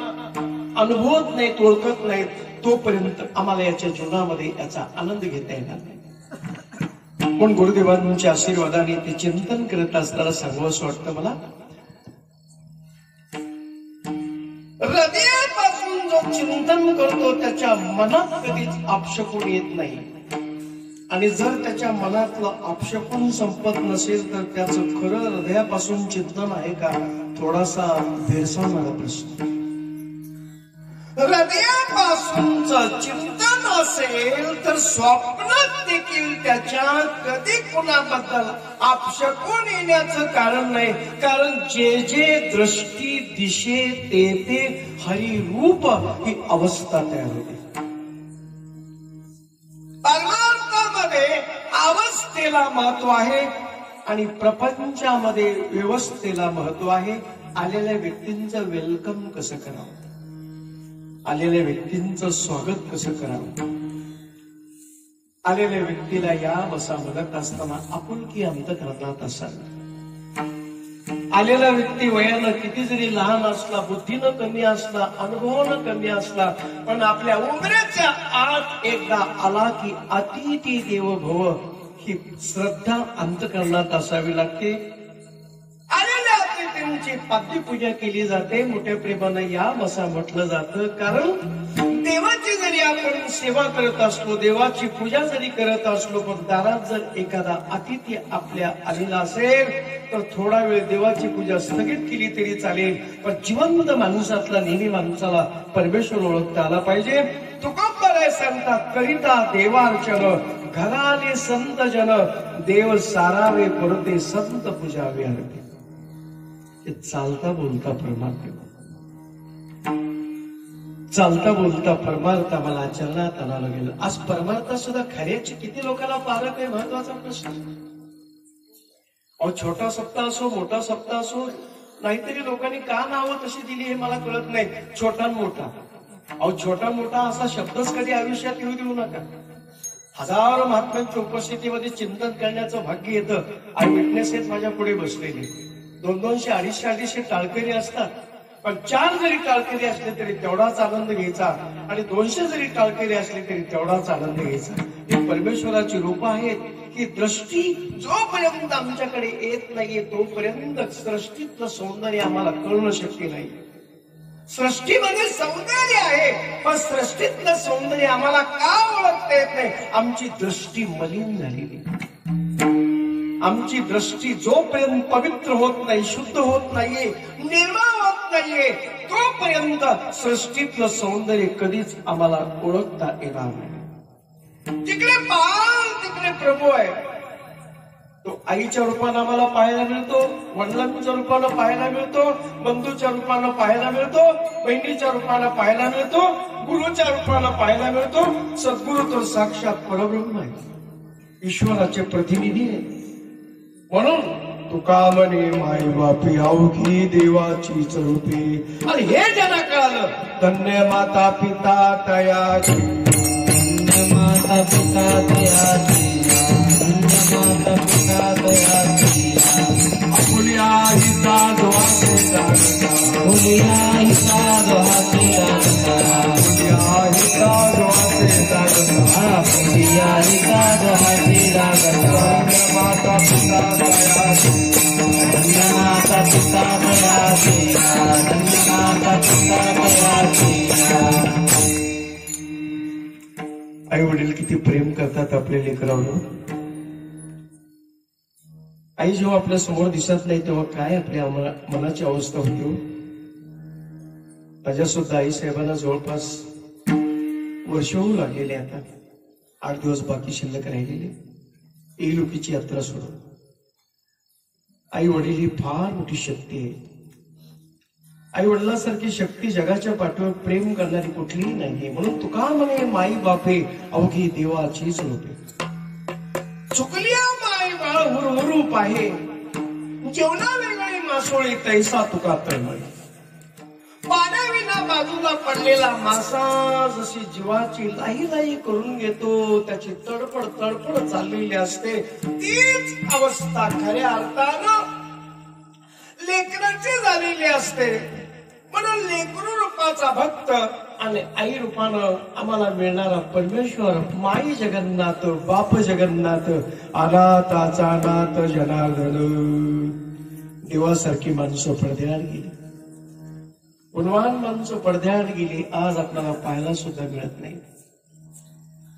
अनुभवत नाहीत ओळखत नाहीत तोपर्यंत आम्हाला याच्या जीवनामध्ये याचा आनंद घेता येणार नाही पण गुरुदेवांच्या आशीर्वादाने ते चिंतन करत असताना सांगावंसं वाटतं मला हृदयापासून जो चिंतन करतो त्याच्या त्याच्या मनात कधीच अपशकुन येत नाही. आणि जर त्याच्या मनातलं अपशकुन संपत नसेल तर त्याचं खरं हृदयापासून चिंतन आहे का, थोडासा भेडसावणारा प्रश्न. हृदयापासूनच चिंतन असेल तर स्वप्नात देखील त्याच्या कधी कुणाबद्दल अपशकुन येण्याचं कारण नाही. कारण जे जे दृष्टी दिशे ते ते हरिरूप ही अवस्था तयार होते. परमार्थामध्ये अवस्थेला महत्व आहे आणि प्रपंचामध्ये व्यवस्थेला महत्व आहे. आलेल्या व्यक्तींचं वेलकम कसं करावं, आलेल्या व्यक्तींचं स्वागत कसं करावं, आलेल्या व्यक्तीला या बसा म्हणत असताना आपुलकी अंतःकरणात असावी. आलेला व्यक्ती वयानं किती जरी लहान असला, बुद्धीनं कमी असला, अनुभवानं कमी असला, पण आपल्या उमरेच्या आत एकदा आला की अतिथी देवो भव ही श्रद्धा अंतःकरणात असावी लागते. आलेल्या अतिथींची पाद्यपूजा केली जाते, मोठ्या प्रेमानं या बसा म्हटलं जातं. कारण देवाची जरी आपण सेवा करत असलो, देवाची पूजा जरी करत असलो, पण दारात जर एखादा अतिथी आपल्या आलेला असेल तर थोडा वेळ देवाची पूजा स्थगित केली तरी चालेल, पण जिवंत माणसातला नेहमी माणसाला परमेश्वर ओळखता आला पाहिजे. तुकोबराय सांगतात, करिता देवार्चन घराले संत जन, देव सारावे परते संत पूजावे हरते. हे चालता बोलता परमार्थ, चालता बोलता परमार्थ आम्हाला आचरणात आणायला गेलं. आज परमार्थ सुद्धा खऱ्याची किती लोकांना पारख आहे, महत्वाचा प्रश्न. अहो, छोटा सप्ताह असो, मोठा सप्ताह असो, नाहीतरी लोकांनी का नावं तशी दिली हे मला कळत नाही. छोटा मोठा, अहो छोटा मोठा असा शब्दच कधी आयुष्यात येऊ देऊ नका. हजारो महात्म्यांच्या उपस्थितीमध्ये चिंतन करण्याचं भाग्य येतं. आणि विटनेस आहेत माझ्या पुढे बसलेले, 200, 250 टाळकरी असतात, पण 4 जरी टाळकरी असले तरी तेवढाच आनंद घ्यायचा, आणि 200 जरी टाळकरी असले तरी तेवढाच आनंद घ्यायचा. ही परमेश्वराची रूप आहेत. ही दृष्टी जोपर्यंत आमच्याकडे येत नाहीये तोपर्यंत सृष्टीतलं सौंदर्य आम्हाला कळणं शक्य नाही. सृष्टीमध्ये सौंदर्य आहे, पण सृष्टीतलं सौंदर्य आम्हाला का ओळखता येत नाही? आमची दृष्टी मलिन झालेली. आमची दृष्टी जोपर्यंत पवित्र होत नाही, शुद्ध होत नाहीये, निर्मळ होत नाहीये, तोपर्यंत सृष्टीतलं सौंदर्य कधीच आम्हाला ओळखता येणार नाही. तिकडे पाल तिकडे प्रभू आहे. तो आईच्या रूपानं आम्हाला पाहायला मिळतो, वडिलांच्या रूपानं पाहायला मिळतो, बंधूच्या रूपानं पाहायला मिळतो, बहिणीच्या रूपानं पाहायला मिळतो, गुरुच्या रूपानं पाहायला मिळतो. सद्गुरु तर साक्षात परब्रह्म आहे, ईश्वराचे प्रतिनिधी आहे. म्हणून तुका म्हणे माई बापी अवघी देवाचीच रूपे. आणि हे ज्यांना कळालं, धन्य माता पिता तयाची, धन्य माता पिता तयाची, धन्य माता पिता तयाची. आपुल्या हिता दोहाचे जागता, आपुल्या हिता दोहाचे जागता, आपुल्या हिता दोहाचे जागता, आपुल्या हिता दोहाचे जागता. धन्य माता पिता तयाची, धन्य माता पिता तयाची, धन्य माता पिता तयाची. आई वडील किती प्रेम करतात आपल्या लेकरांवर. आई जेव्हा आपल्या समोर दिसत नाही तेव्हा काय आपल्या मनाची अवस्था होती. माझ्या सुद्धा आई साहेबांना जवळपास वर्ष होऊ लागलेले. आता 8 दिवस बाकी शिल्लक राहिलेले एलोकीची यात्रा सोडून. आई वडील ही फार मोठी शक्ती आहे. आई वडिलांसारखी शक्ती जगाच्या पाठीवर प्रेम करणारी कुठलीही नाहीये. म्हणून तुका म्हणे माई बापे अवघी देवाचीच रूपे. चुकल्या माई बाळ हुरहुरूप आहे, जेवणा वेगळी मासोळी तैसा तुका तळमळ. पाण्याविना बाजूला पडलेला मासा जशी जीवाची लाई लाई करून घेतो, त्याची तडफड तडफड चाललेली असते, तीच अवस्था खऱ्या अर्थानं लेकराची झालेली असते. म्हणून लेकरू रूपाचा भक्त आणि आई रूपानं आम्हाला मिळणारा परमेश्वर माई जगन्नाथ, बाप जगन्नाथ, अनाथाचा नाथ जनार्दन. देवासारखी माणसं पडद्याआड गेली. उन्वान माणसं पडद्याआड गेली, आज आपल्याला पाहायला सुद्धा मिळत नाही.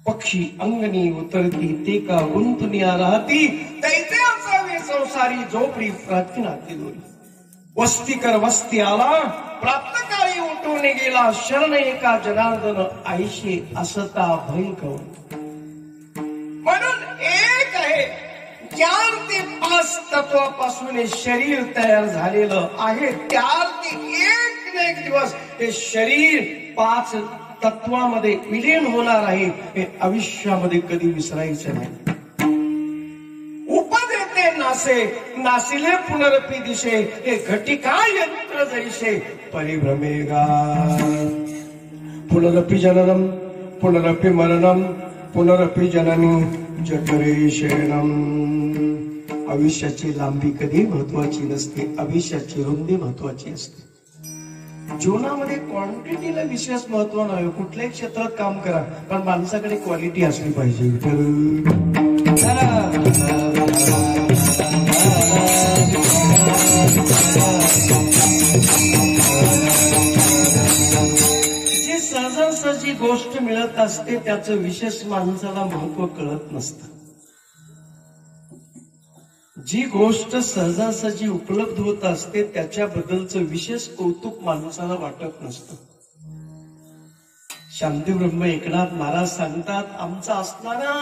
पक्षी अंगणी उतरती ते का गुंतुनिया राहती, तैसे असावे संसारी झोपडी प्राचीनाती दोरी. वस्ती कर वस्ती आला, प्राप्त काळी उठून गेला, शरण एका जनार्दन आईशी असता भय कवून. म्हणून एक आहे 4 ते 5 तत्वापासून हे शरीर तयार झालेलं आहे. 4 ते 1 ना 1 दिवस हे शरीर 5 तत्वामध्ये विलीन होणार आहे. हे आयुष्यामध्ये कधी विसरायचं नाही. उपदेते नासे नासिले पुनरपी दिशे, हे घटिका यंत्र जैसे परिभ्रमेगा. पुनरपी जननम पुनरपी मरणम पुनरपी जननी जठरे शयनम. आयुष्याची लांबी कधी महत्वाची नसते, आयुष्याची रुंदी महत्वाची असते. जीवनामध्ये क्वांटिटीला विशेष महत्व नाही. कुठल्याही क्षेत्रात काम करा, पण माणसाकडे क्वालिटी असली पाहिजे. जी सहजासहजी गोष्ट मिळत असते त्याचं विशेष माणसाला महत्व कळत नसतं. जी गोष्ट सहजासहजी उपलब्ध होत असते त्याच्याबद्दलचं विशेष कौतुक माणसाला वाटत नसतं. शांतीब्रह्म एकनाथ महाराज सांगतात, आमचा असणारा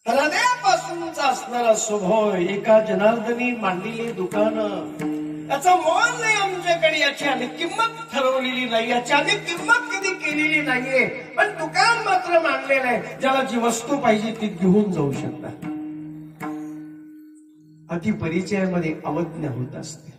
हृदयापासूनचा असणारा स्वभाव, एका जनार्दनी मांडलेली दुकानं, त्याचा मोल नाही आमच्याकडे, याची आम्ही किंमत ठरवलेली नाही, याची आम्ही किंमत कधी केलेली नाहीये. पण दुकान मात्र मांडलेलं आहे, ज्याला जी वस्तू पाहिजे ती घेऊन जाऊ शकतात. अति परिचयामध्ये अवज्ञा होत असते.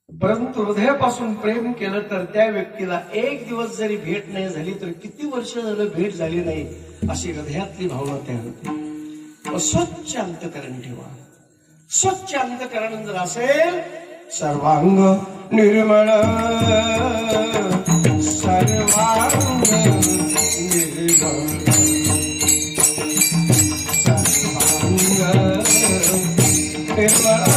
परंतु हृदयापासून प्रेम केलं तर त्या व्यक्तीला एक दिवस जरी भेट नाही झाली तर किती वर्ष झालं भेट झाली नाही अशी हृदयातली भावना तयार होते. स्वच्छ अंतकरण ठेवा. स्वच्छ अंतकरण जर असेल, सर्वांग निर्मळ सर्वांग निर्मळ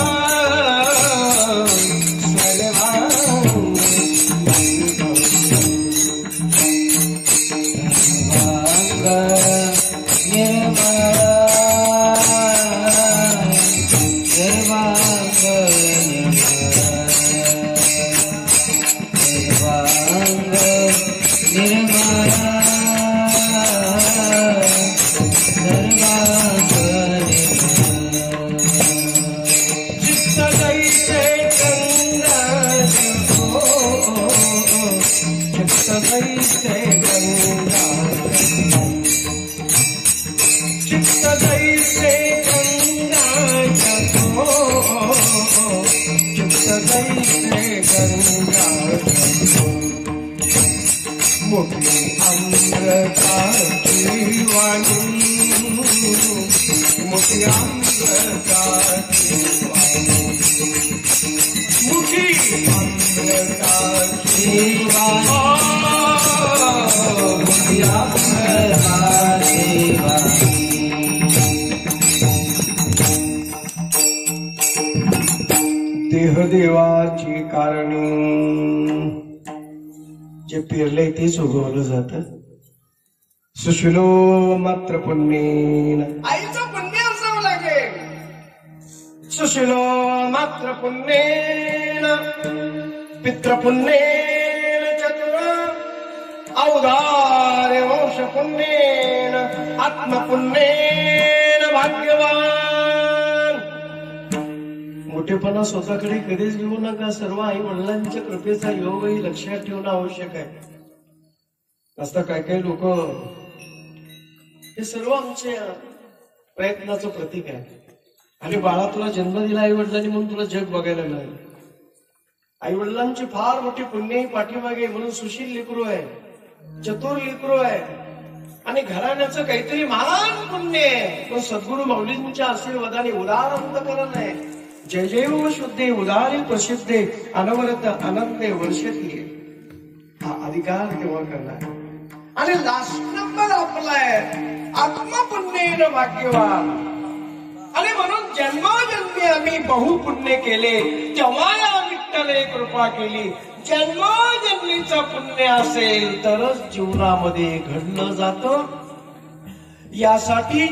सर्वांग निर्मळ देहदेवाची कारणी जे पेरले तेच उगवलं जातं. सुशिलो मात्र पुण्येन, आईचं पुण्य असावं लागेल. सुशिलो मात्र पुण्येन पितृपुण्येन चतुर औदार्य वंश पुण्येन आत्मपुण्येन भाग्यवान. मोठेपणा स्वतःकडे कधीच घेऊ नका. सर्व आई वडिलांच्या कृपेचा योगही लक्षात ठेवणं आवश्यक आहे. असता काय काही लोक हे सर्व आमच्या प्रयत्नाचं प्रतीक आहे. आणि बाळा तुला जन्म दिला आई वडिलांनी म्हणून तुला जग बघायला मिळालं. आई वडिलांची फार मोठी पुण्यही पाठीमागे, म्हणून सुशील लेकरू आहे, चतुर लेकरू आहे आणि घराण्याचं काहीतरी महान पुण्य आहे. पण सद्गुरु माऊलींच्या आशीर्वादाने उदार अंतकरण आहे. जय जैव शुद्धे उदारी प्रसिद्धे अनवरत आनंदे वर्षती. हा अधिकार तेव्हा करणार. आणि लास्ट नंबर आपला आहे आत्मपुण्येन भाग्यवान. आणि म्हणून जन्मोजन्मी आम्ही बहुपुण्य केले, तेव्हा या विठ्ठले कृपा केली. जन्मोजन्मीचं पुण्य असेल तरच जीवनामध्ये घडलं जातं. यासाठी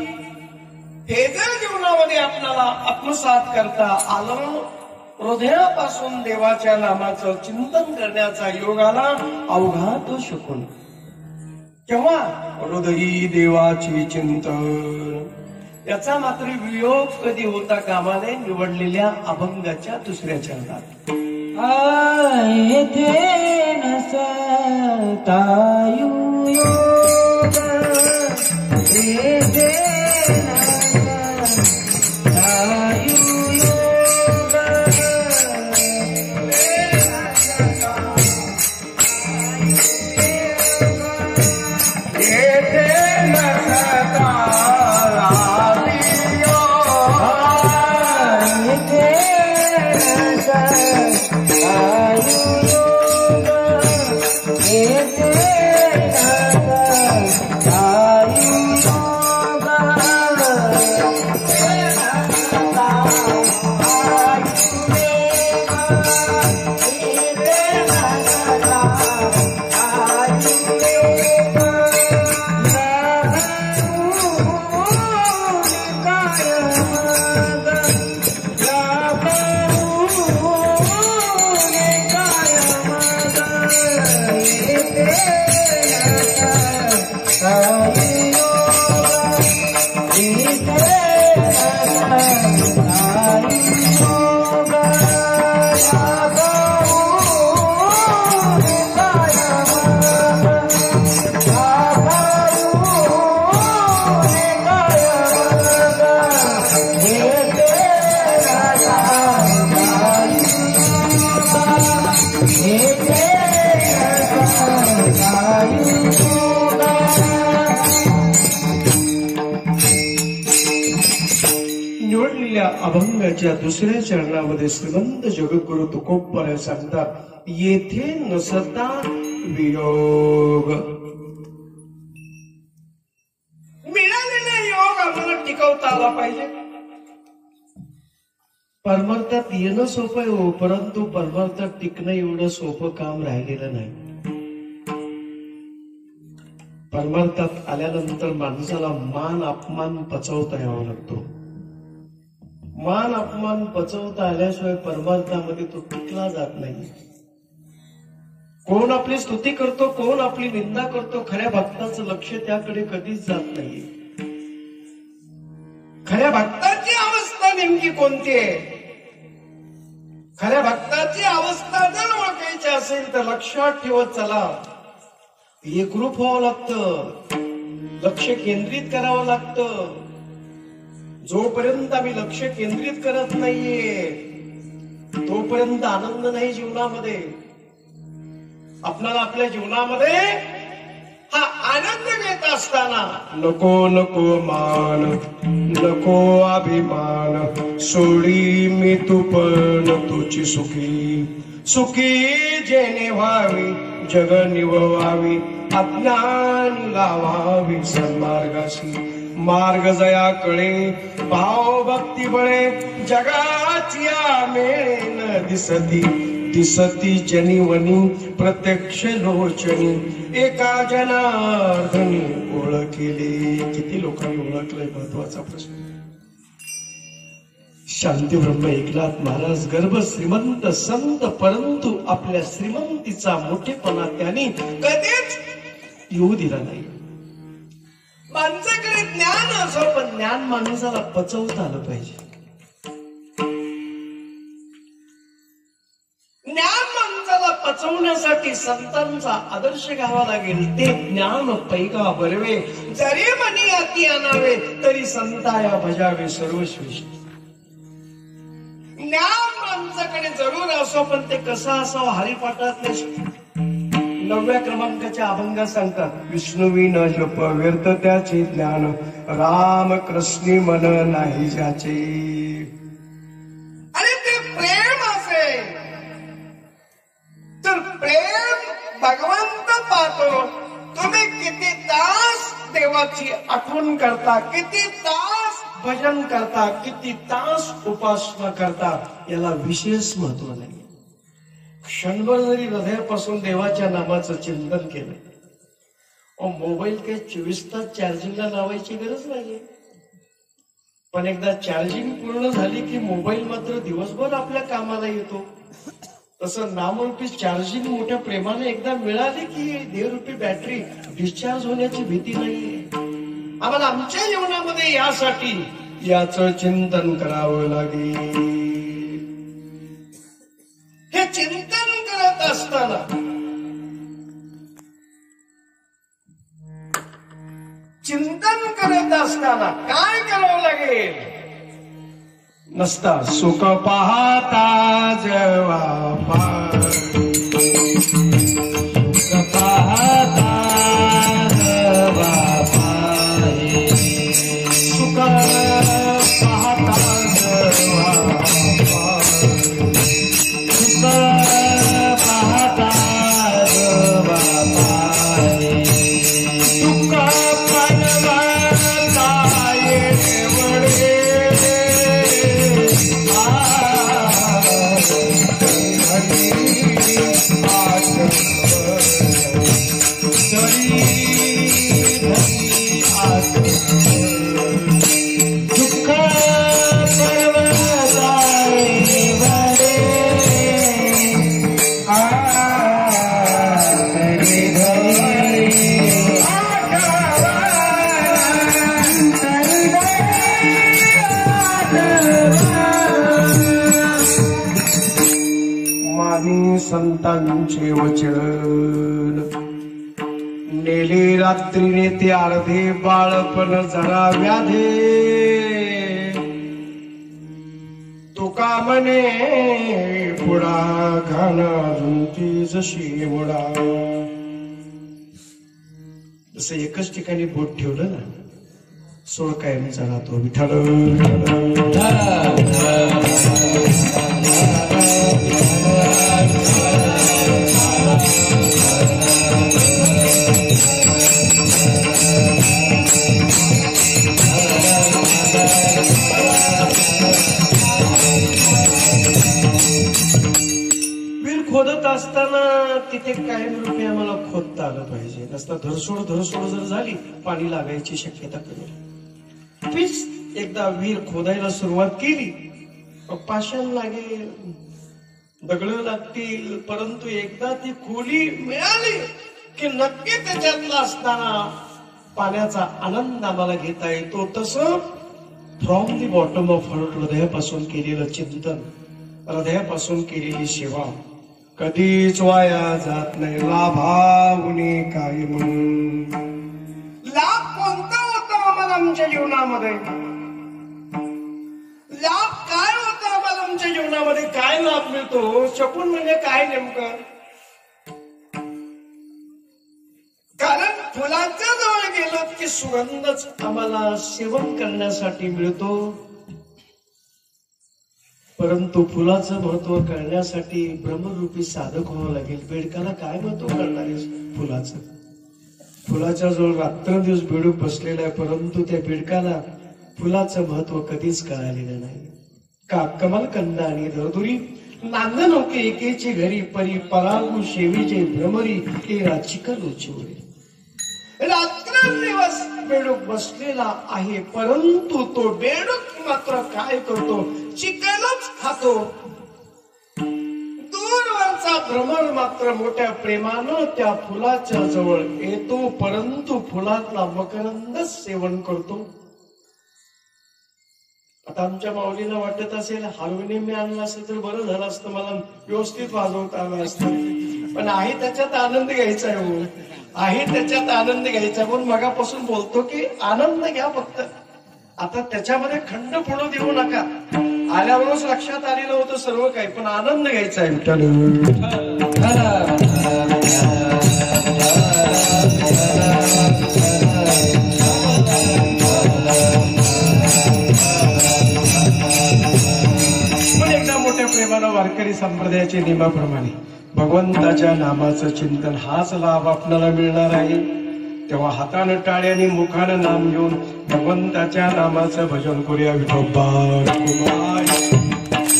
हे जर जीवनामध्ये आपल्याला आत्मसात करता आलं, हृदयापासून देवाच्या नामाचं चिंतन करण्याचा योग आला, अवघात शकून तेव्हा हृदयी देवाची चिंतन. याचा मात्र वियोग कधी होता कामा नये. निवडलेल्या अभंगाच्या दुसऱ्या चरणात येथे नसता योग, येथे नसता योग, अभंगाच्या दुसऱ्या चरणामध्ये श्रीमंत जगद्गुरु तुकोबराय सांगतात, येथे नसता वियोग. मिळालेला योग आम्हाला टिकवता आला पाहिजे. परमार्थात येणं सोपं आहे हो, परंतु परमार्थात टिकणं एवढं सोपं काम राहिलेलं नाही. परमार्थात आल्यानंतर माणसाला मान अपमान पचवता यावा लागतो. मान अपमान पचवता आल्याशिवाय परमार्थामध्ये तो टिकला जात नाही. कोण आपली स्तुती करतो, कोण आपली निंदा करतो, खऱ्या भक्ताचं लक्ष त्याकडे कधीच जात नाही. खऱ्या भक्ताची अवस्था नेमकी कोणती आहे? खऱ्या भक्ताची अवस्था जर ओळखायची असेल तर लक्षात ठेवत चला. एकरूप व्हावं लागतं, लक्ष केंद्रित करावं लागतं. जोपर्यंत आम्ही लक्ष केंद्रित करत नाहीये तोपर्यंत आनंद नाही जीवनामध्ये. आपल्याला आपल्या जीवनामध्ये हा आनंद घेत असताना नको नको मान, नको अभिमान, सोडी मी तू पण तुझी सुखी. सुखी जेणे व्हावी जग निववावी, अज्ञान लावावी सन्मार्गाशी. मार्ग जया कळे भाव भक्ती बळे, जगाची मेळे न दिसती. दिसती जनिवनी प्रत्यक्ष लोचनी, एका जनार्दनी ओळखिले. किती लोकांनी ओळखलंय महत्वाचा प्रश्न. शांती ब्रह्म एकनाथ महाराज गर्भ श्रीमंत संत, परंतु आपल्या श्रीमंतीचा मोठेपणा त्यांनी कधीच येऊ दिला नाही. माणसाकडे ज्ञान असो, पण ज्ञान माणसाला पचवता आलं पाहिजे. ज्ञान माणसाला पचवण्यासाठी संतांचा आदर्श घ्यावा लागेल. ते ज्ञान पैगा बरवे, जरी मनी अति आणावे तरी संताया भजावे सर्वश्रेष्ठ. ज्ञान माणसाकडे जरूर असो, पण ते कसं असावं हरिपाठातले 9व्या क्रमांकाच्या अभंगात सांगतात, विष्णुवी न जप व्यर्थ त्याचे ज्ञान, राम कृष्णी मन नाही ज्याचे. अरे ते प्रेम असेल तर प्रेम भगवंत पाहतो. तुम्ही किती तास देवाची आठवण करता, किती तास भजन करता, किती तास उपासना करता, याला विशेष महत्व नाही. क्षणभर जरी हृदयापासून देवाच्या नामाचं चिंतन केलं, मोबाईल काही 24 तास चार्जिंगला लावायची गरज नाहीये. पण एकदा चार्जिंग पूर्ण झाली की मोबाईल मात्र दिवसभर आपल्या कामाला येतो. तसं नामरूपी चार्जिंग मोठ्या प्रेमाने एकदा मिळाली की देवरूपी बॅटरी डिस्चार्ज होण्याची भीती नाहीये. आम्हाला आमच्या जीवनामध्ये यासाठी याचं चिंतन करावं लागेल. हे चिंतन करत असताना काय करावं लागेल? नसता सुख पाहता जेव्हा सुख पाहता जेव्हा सुख पाहता जेव्हा सुख पाहता जेव्हा दुःख संतांचे वचन नेले रात्रीने ते अर्धे बाळपण जरा व्याधे. तुका म्हणे पुढा घाना झुंती जशी मुडा. जसं एकच ठिकाणी बोट ठेवलं ना, सोड कायमचा राहतो विठ्ठल. खोदत असताना तिथे कायम रूपी आम्हाला खोदता आलं पाहिजे. नसता धरसोड जर झाली पाणी लागायची शक्यता कमी. तीच एकदा विहीर खोदायला सुरुवात केली, पाषाण लागेल, दगड लागतील, परंतु एकदा ती खोली मिळाली की नक्की त्याच्यातला असताना पाण्याचा आनंद आम्हाला घेता येतो. तसं from the bottom of heart हृदयापासून केलेलं चिंतन, हृदयापासून केलेली सेवा कधीच वाया जात नाही. लाभावणे काय म्हणून लाभ कोणता होता आम्हाला आमच्या जीवनामध्ये? लाभ काय होता आम्हाला आमच्या जीवनामध्ये? काय लाभ मिळतो? शकून म्हणजे काय नेमकं? कारण फुलाच्या जवळ गेलो की सुगंधच आम्हाला सेवन करण्यासाठी मिळतो. परंतु फुलाचं महत्व कळण्यासाठी ब्रह्मरूपी साधक व्हावं लागेल. बेडकाला काय महत्व कळणार आहे फुलाचं? फुलाच्या जवळ रात्रंदिवस बेडूक बसलेला आहे, परंतु त्या बेडकाला फुलाचं महत्व कधीच कळालेलं नाही. का कमल कंदा आणि दरदुरी नांदन ओके एकेचे घरी परी परागू शेवीचे भ्रमरी तेरा चिकन उचिवरी. रात्रंदिवस बेडूक बसलेला आहे, परंतु तो बेडूक मात्र काय करतो? चिकनच खातो. दूरवरचा भ्रमर मात्र मोठ्या प्रेमानं त्या फुलाच्या जवळ येतो, परंतु फुलातला मकरंदच सेवन करतो. आता आमच्या माऊलीला वाटत असेल हार्मोनियम मी आणला असेल तर बरं झालं असतं, मला व्यवस्थित वाजवता आलं असतं. पण आहे त्याच्यात आनंद घ्यायचा आहे हो, आहे त्याच्यात आनंद घ्यायचा. पण मगापासून बोलतो की आनंद घ्या फक्त. आता त्याच्यामध्ये खंड पुढं देऊ नका. आल्यावरच लक्षात आलेलं होतं सर्व काही, पण आनंद घ्यायचा आहे विठ्ठल. पण एकदा मोठ्या प्रेमानं वारकरी संप्रदायाच्या नियमाप्रमाणे भगवंताच्या नामाचं चिंतन हाच लाभ आपल्याला मिळणार आहे. तेव्हा हातानं टाळ्याने मुखानं नाम घेऊन भगवंताच्या नामाचं भजन करूया. विठोबा रखुमाई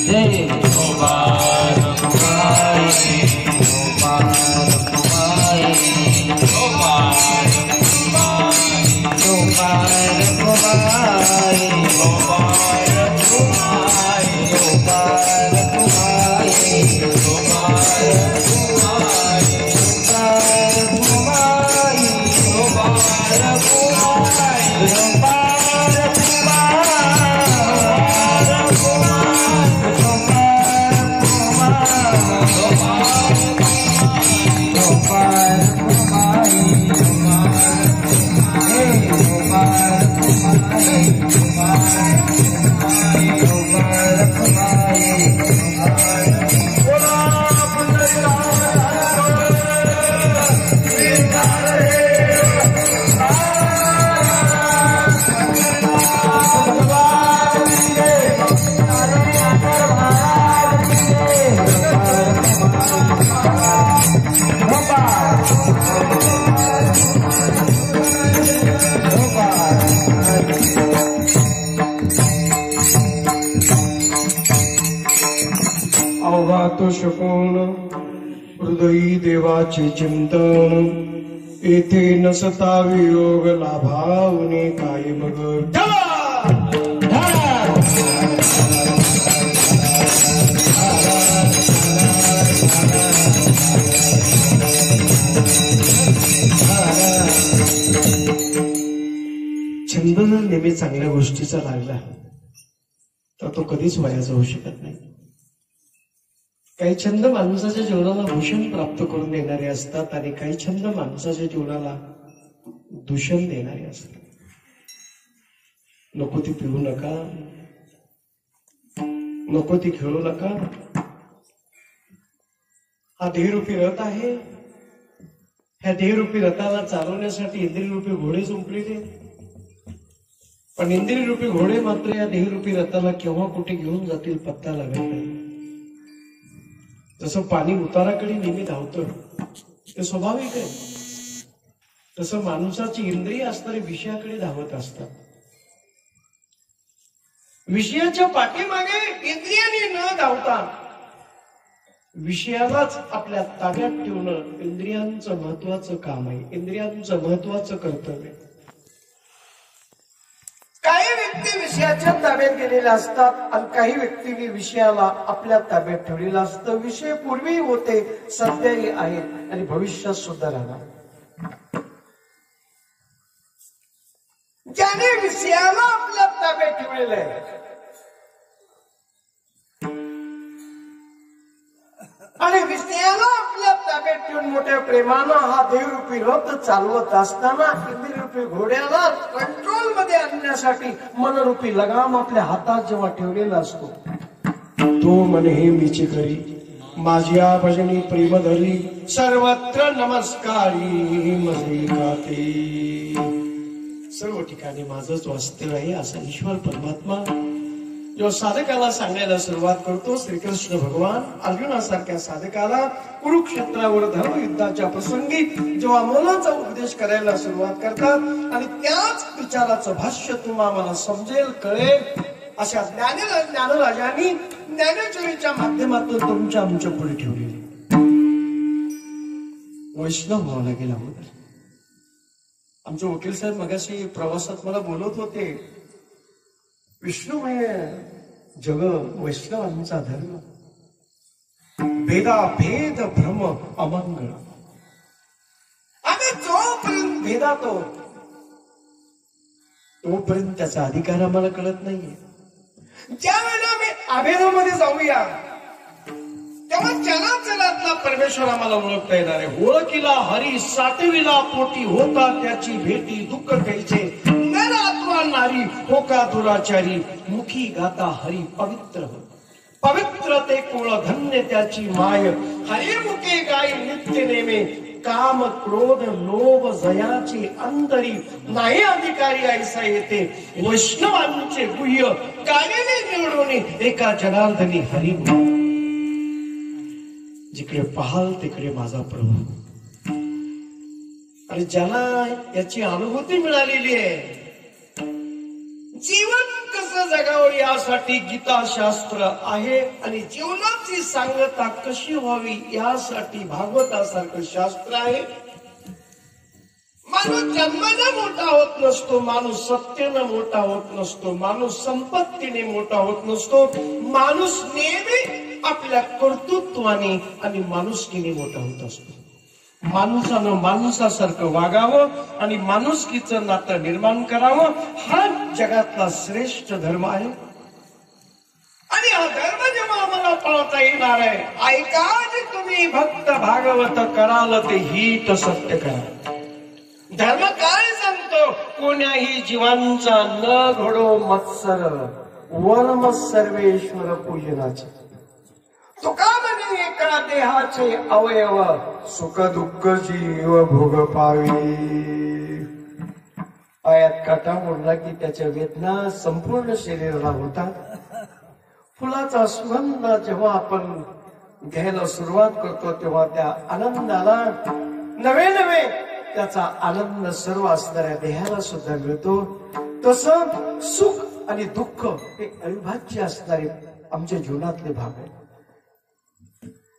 जय विठोबा रखुमाई, विठोबा रखुमाई, विठोबा रखुमाई, विठोबा रखुमाई, विठोबा रखुमाई, विठोबा रखुमाई, विठोबा रखुमाई, विठोबा रखुमाई, विठोबा अवघात शकून हृदयी देवाचे चिंतन, येथे नसता वियोग लाभावणे काय बघ. छंद जर नेहमी चांगल्या गोष्टीचा लागला तर तो कधीच वाया जाऊ शकत नाही. काही छंद माणसाच्या जीवनाला भूषण प्राप्त करून देणारे असतात आणि काही छंद माणसाच्या जीवनाला दूषण देणारे असतात. नको ती पिऊ नका, नको ती खेळू नका. हा देहरूपी रथ आहे. ह्या देहरूपी रथाला चालवण्यासाठी इंद्रियरूपी घोडे जुंपलेले, पण इंद्रियरूपी घोडे मात्र या देहरूपी रथाला केव्हा कुठे घेऊन जातील पत्ता लागत नाही. जसं पाणी उताराकडे नेहमी धावतं ते स्वाभाविक आहे, तसं माणसाची इंद्रिय असणारे विषयाकडे धावत असतात. विषयाच्या पाठीमागे इंद्रियाने न धावता विषयालाच आपल्या ताब्यात ठेवणं इंद्रियांचं महत्वाचं काम आहे, इंद्रियांचं महत्वाचं कर्तव्य. काही व्यक्ती विषयाच्या ताब्यात गेलेल्या असतात आणि काही व्यक्तींनी विषयाला आपल्या ताब्यात ठेवलेला असतं. विषय पूर्वी होते, सध्याही आहेत आणि भविष्यात सुद्धा राहणार. ज्याने विषयाला आपल्या ताब्यात ठेवलेलं आहे आणि विषयाला आपल्या ताब्यात ठेवून मोठ्या प्रेमानं हा देवरूपी रथ चालवत असताना इंद्रियरूपी घोड्याला कंट्रोल मध्ये आणण्यासाठी मनरूपी लगाम आपल्या हातात जेव्हा ठेवलेला असतो, तो मन हे मीची करी माझ्या भजनी प्रेम धरी सर्वत्र नमस्कारी मजे गाते. सर्व ठिकाणी माझंच वास्तव्य आहे असा ईश्वर परमात्मा जेव्हा साधकाला सांगायला सुरुवात करतो, श्रीकृष्ण भगवान अर्जुनासारख्या साधकाला कुरुक्षेत्रावर धर्मयुद्धाच्या प्रसंगी जेव्हा मोलाचा उपदेश करायला सुरुवात करतात आणि त्याच विचाराचं भाष्य तुम्हाला समजेल, कळेल अशा ज्ञानराजांनी ज्ञानेश्वरीच्या माध्यमातून तुमच्या आमच्या पुढे ठेवलेली. वैष्णव व्हावं लागेल अगोदर. आमचे वकील साहेब मगाशी प्रवासात मला बोलत होते, विष्णुमय जग वैष्णवांचा धर्म, भेदा भेद भ्रम अमंगळ. आम्ही जोपर्यंत भेदात आहोत तोपर्यंत त्याचा अधिकार आम्हाला कळत नाहीये. ज्या वेळेला आम्ही अभेदामध्ये जाऊया तेव्हा चराचरातला परमेश्वर आम्हाला ओळखता येणार आहे. ओळखीला हरी सातवीला पोटी होता त्याची भेटी दुःख कैसे नरात्मा नारी होका दुराचारी मुखी गाता हरी पवित्र हो. पवित्र ते कोळ धन्य त्याची माय हरिमुखे गाई नित्य नेमे काम क्रोध लोभ जयाची अंतरी नाही अधिकारी ऐसा येते. वैष्णवांचे गुह्य गाडीने निवडून एका जनार्दनी हरी. जिकडे पाहाल तिकडे माझा प्रभू. आणि ज्याला याची अनुभूती मिळालेली आहे, जीवन कसं जगावं यासाठी गीता शास्त्र आहे आणि जीवनाची सांगता कशी व्हावी यासाठी भागवतासारखं शास्त्र आहे. माणूस जन्मानं मोठा होत नसतो, माणूस सत्तेनं मोठा होत नसतो, माणूस संपत्तीने मोठा होत नसतो. माणूस नेहमी आपल्या कर्तृत्वाने आणि माणुसकीने मोठा होत असतो. माणसानं माणसासारखं वागावं आणि माणुसकीचं नातं निर्माण करावं, हा जगातला श्रेष्ठ धर्म आहे. आणि हा धर्म जेव्हा आम्हाला पाळता येणार आहे, ऐका जे तुम्ही भक्त भागवत कराल ते हित सत्य करा. धर्म काय सांगतो? कोण्याही जीवांचा न घडो मत्सर, वर्म सर्वेश्वर पूजनाचे. तुका म्हणे एका देहाचे अवयव, सुख दुःख जीव भोग पावी. पायात काटा मोडला की त्याच्या वेदना संपूर्ण शरीराला होतात. फुलाचा सुगंध जेव्हा आपण घ्यायला सुरुवात करतो तेव्हा त्या आनंदाला नवे नवे त्याचा आनंद सर्व असणाऱ्या देहाला सुद्धा मिळतो. तसं सुख आणि दुःख हे अविभाज्य असणारे आमच्या जीवनातले भाग आहेत.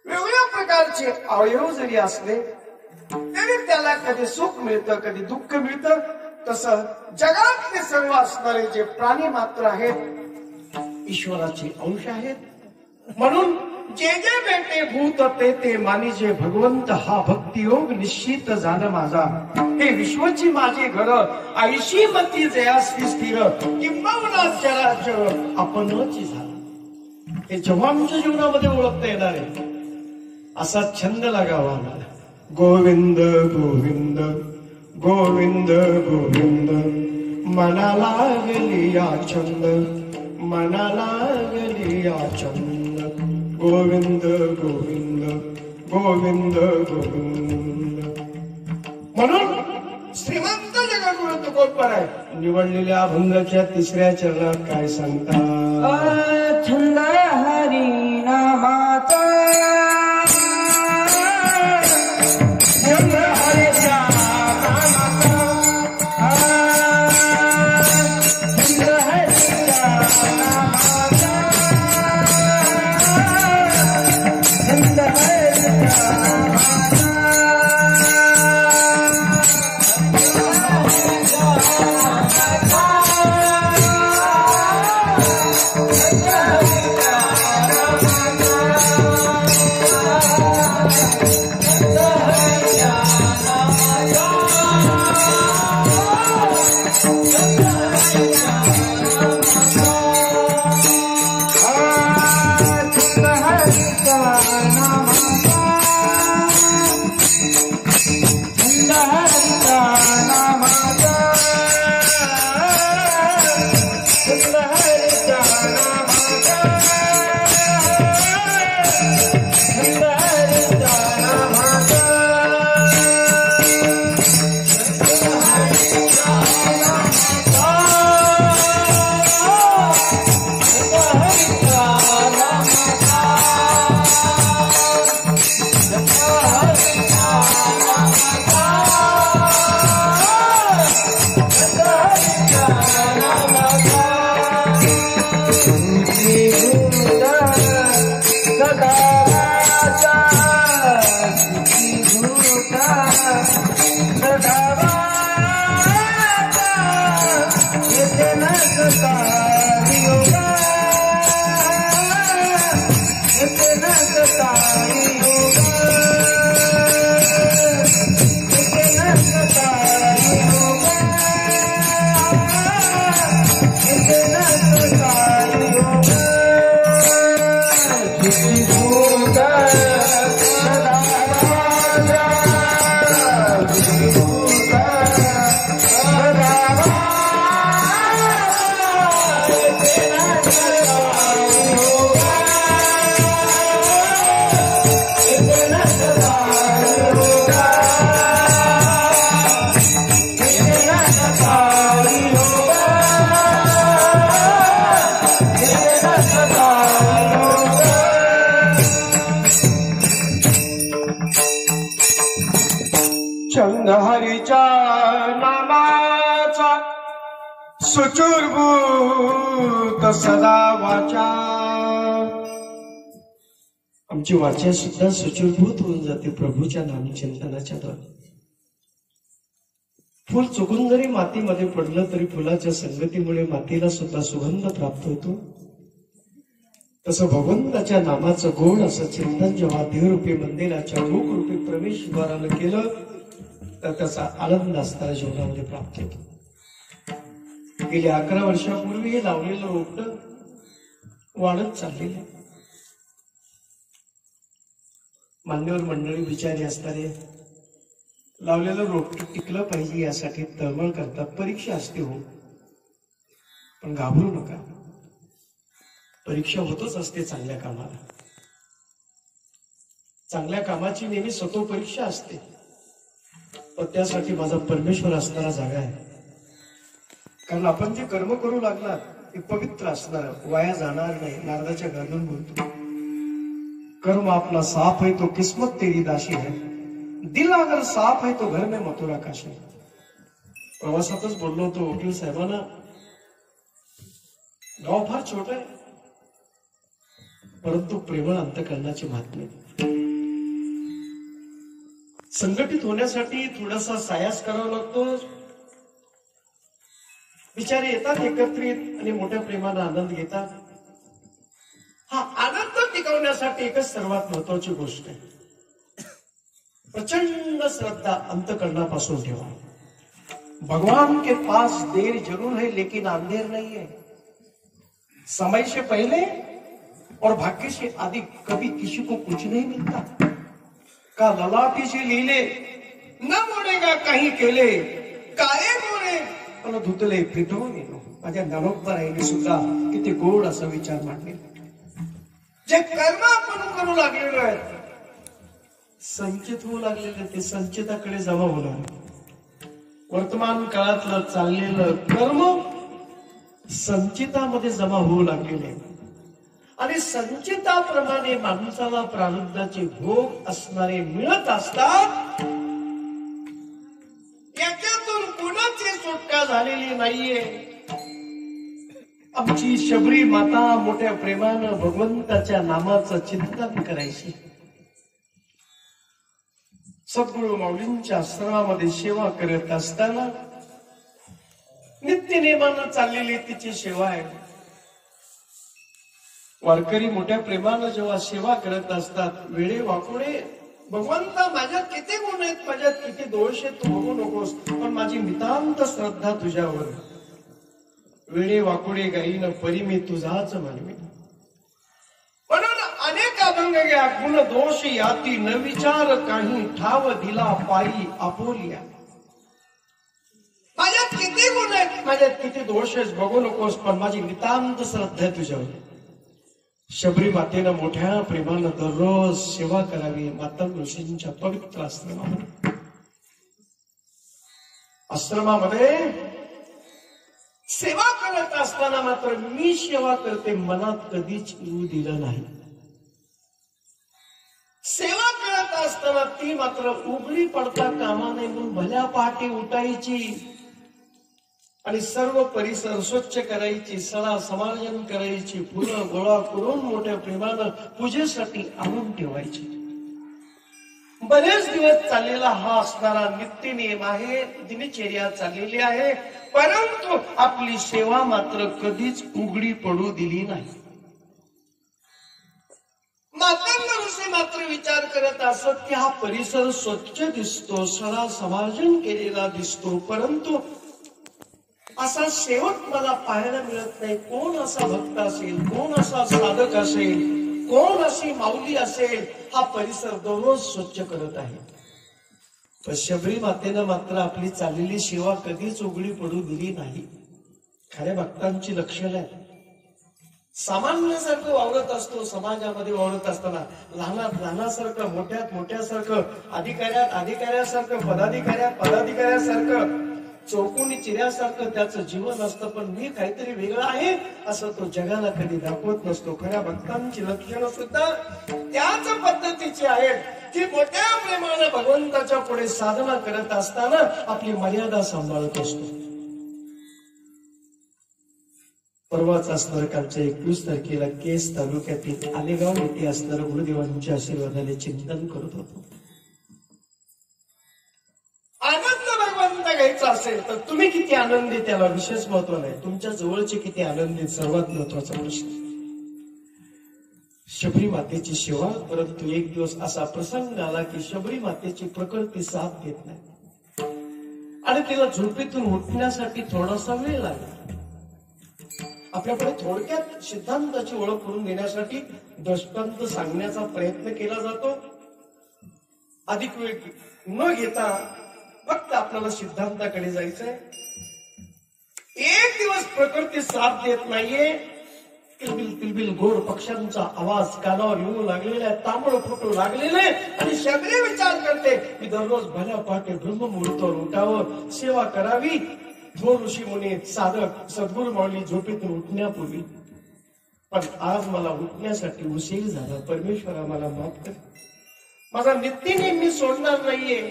वेगवेगळ्या प्रकारचे अवयव जरी असले तरी त्याला कधी सुख मिळतं, कधी दुःख मिळतं. तसं जगातले सर्व असणारे जे प्राणी मात्र आहेत ईश्वराचे अंश आहेत. म्हणून जे जे भेटे भूत ते मानिजे भगवंत, हा भक्तियोग निश्चित जाण माझा. हे विश्वची माझी घर, आईशी मती जयासी स्थिर, किंबहुना जराचर आपणची झाला. हे जेव्हा आमच्या जीवनामध्ये ओळखता येणार आहे असा छंद लागावा आम्हाला. गोविंद गोविंद गोविंद गोविंद, मना लागली या छंद, मना लागली या छंद. गोविंद गोविंद गोविंद गोविंद. म्हणून श्रीमंत जगद्गुरु तुकोबराय निवडलेल्या अभंगाच्या तिसऱ्या चरणात काय सांगतात? छंद हरी नामाचा, छंद हरीच्या नामाचा, छंद हरीच्या नामाचा, छंद हरीच्या नामाचा. तुझा सुचूरभूत सदा वाचा. आमची वाचा सुद्धा सुचूरभूत होऊन जाते प्रभूच्या नामचिंतनाच्या द्वारे. फुल चुकून जरी मातीमध्ये पडलं तरी फुलाच्या संगतीमुळे मातीला सुद्धा सुगंध प्राप्त होतो. तसं भगवंताच्या नामाचं गोड असं चिंतन जेव्हा देवरूपी मंदिराच्या रूपरूपी प्रवेशद्वाराला केलं तर त्याचा आनंद असणाऱ्या जीवनामध्ये प्राप्त होतो. गेली 11 वर्षापूर्वी हे लावलेलं रोपटं वाढत चाललेलं. मान्यवर मंडळी विचारी असणारे लावलेलं रोपटं टिकलं पाहिजे यासाठी तळमळ करतात. परीक्षा असते हो, पण घाबरू नका. परीक्षा होतच असते चांगल्या कामाला. चांगल्या कामाची नेहमी स्वतः परीक्षा असते, पण त्यासाठी माझा परमेश्वर असणारा जागा आहे. कारण आपण जे कर्म करू लागलात ते पवित्र असणार, वाया जाणार नाही. नारदाच्या घरातून बोलतो, कर्म अपना साफ है तो किस्मत तेरी दाशी है, दिल अगर साफ है तो घर में मथुरा काशी. प्रवासातच बोललो होतो वकील साहेबांना, गाव फार छोट आहे परंतु प्रेमळ अंतःकरणाची महात्म्य. संघटित होण्यासाठी थोडासा सायास करावा लागतो. विचारे येतात एकत्रित आणि मोठ्या प्रेमानं आनंद घेतात. हा आनंद टिकवण्यासाठी एकच सर्वात महत्वाची गोष्ट आहे, प्रचंड श्रद्धा अंतःकरणापासून ठेवा. भगवान के पास देर जरूर है लेकिन अंधेर नहीं है. समय से पहले और भाग्य से अधिक कभी किसी को कुछ नहीं मिलता. का ललाटी से लीले न मोडेगा काही केले, काय मोरे पण धुतले प्रीतम नेलो. माझ्या ज्ञानोबराईने सुद्धा किती गोड असा विचार मांडले. जे कर्म आपण करू लागलेलो आहे, संचित होऊ लागलेले, ते संचिताकडे जमा होणार. वर्तमान काळातलं चाललेलं कर्म संचितामध्ये जमा होऊ लागलेले आणि संचिताप्रमाणे माणसाला प्रारब्धाचे भोग असणारे मिळत असतात. याच्यातून कुणाची सुटका झालेली नाहीये. आमची शबरी माता मोठ्या प्रेमानं भगवंताच्या नामाचं चिंतन करायची. सद्गुरू माऊलींच्या आश्रमामध्ये सेवा करत असताना नित्यनेमानं चाललेली तिची सेवा आहे. वारकरी मोठ्या प्रेमानं जेव्हा सेवा करत असतात, वेळे वाकुळे, भगवंता माझ्यात किती गुण आहेत, माझ्यात किती दोष आहेत तू बघू नकोस, पण माझी नितांत श्रद्धा तुझ्यावर. वेळे वाकुळे गाईन परी मी तुझाच मानवी. म्हणून अनेक अभंग घ्या, गुण दोष याती न विचार काही, ठाव दिला पायी आपोलिया. माझ्यात किती गुण आहेत, माझ्यात किती दोष आहेत बघू नकोस, पण माझी नितांत श्रद्धा आहे तुझ्यावर. शबरी मातेनं मोठ्या प्रेमानं दररोज सेवा करावी माता ऋषींच्या पवित्र आश्रमामध्ये. आश्रमामध्ये सेवा करत असताना मात्र मी सेवा करते मनात कधीच येऊ दिलं नाही. सेवा करत असताना ती मात्र उघडी पडता कामा नये म्हणून भल्या पहाटे उठायची आणि सर्व परिसर स्वच्छ करायची, सडा समार्जन करायची, फुलं गोळा करून मोठ्या प्रेमानं पूजेसाठी आणून ठेवायची. बरेच दिवस चाललेला हा असणारा नित्य नियम आहे, दिनचर्या चाललेली आहे, परंतु आपली सेवा मात्र कधीच उघडी पडू दिली नाही. मातंग ऋषी मात्र विचार करत असत की हा परिसर स्वच्छ दिसतो, सडा समार्जन केलेला दिसतो, परंतु असा शेवट मला पाहायला मिळत नाही. कोण असा भक्त असेल, कोण असा साधक असेल, कोण अशी माऊली असेल हा परिसर दररोज स्वच्छ करत आहे. पण शबरी मातेनं मात्र आपली चाललेली सेवा कधीच उघडी पडू दिली नाही. खऱ्या भक्तांची लक्षणं आहेत. सामान्यासारखं वावरत असतो, समाजामध्ये वावरत असताना लहानात लहानासारखं, मोठ्यात मोठ्यासारखं, अधिकाऱ्यात अधिकाऱ्यासारखं, पदाधिकाऱ्यात पदाधिकाऱ्यासारखं, चौकोनी चिऱ्यासारखं त्याचं जीवन असतं. पण मी काहीतरी वेगळं आहे असं तो जगाला कधी दाखवत नसतो. खऱ्या भक्तांची लक्षणं सुद्धा त्याच पद्धतीची आहेत की मोठ्या प्रेमानं भगवंताच्या पुढे साधना करत असताना आपली मर्यादा सांभाळत असतो. परवाच असणार कालच्या 21 तारखेला केस तालुक्यातील आलेगाव येथे असणाऱ्या गुरुदेवांच्या आशीर्वादाने चिंतन करत होतो. आनंद भगवंत घ्यायचा असेल तर तुम्ही किती आनंदी त्याला विशेष महत्व नाही, तुमच्या जवळचे किती आनंदी सर्वात महत्वाचा प्रश्न. शबरी मातेची सेवा, परंतु एक दिवस असा प्रसंग आला की शबरी मातेची प्रकृती साथ देत नाही आणि तिला झोपेतून उठण्यासाठी थोडासा वेळ लागला. आपल्याकडे थोडक्यात सिद्धांताची ओळख करून देण्यासाठी दृष्टांत सांगण्याचा प्रयत्न केला जातो. अधिक वेळ न घेता फक्त आपल्याला सिद्धांताकडे जायचंय. एक दिवस प्रकृती साथ देत नाहीये. किलबिल किलबिल घोर पक्ष्यांचा आवाज कानावर येऊ लागलेला आहे, तांबळ फुटू लागलेले आणि शबरी विचार करते की दररोज भल्या पहाटे ब्रह्ममुहूर्तावर उठावं, सेवा करावी. थोर ऋषी मुनी साधक सद्गुरु माऊली झोपेतून उठण्यापूर्वी, पण आज मला उठण्यासाठी उशीर झाला, परमेश्वरा मला माफ कर. माझा नित्यनेम मी सोडणार नाहीये,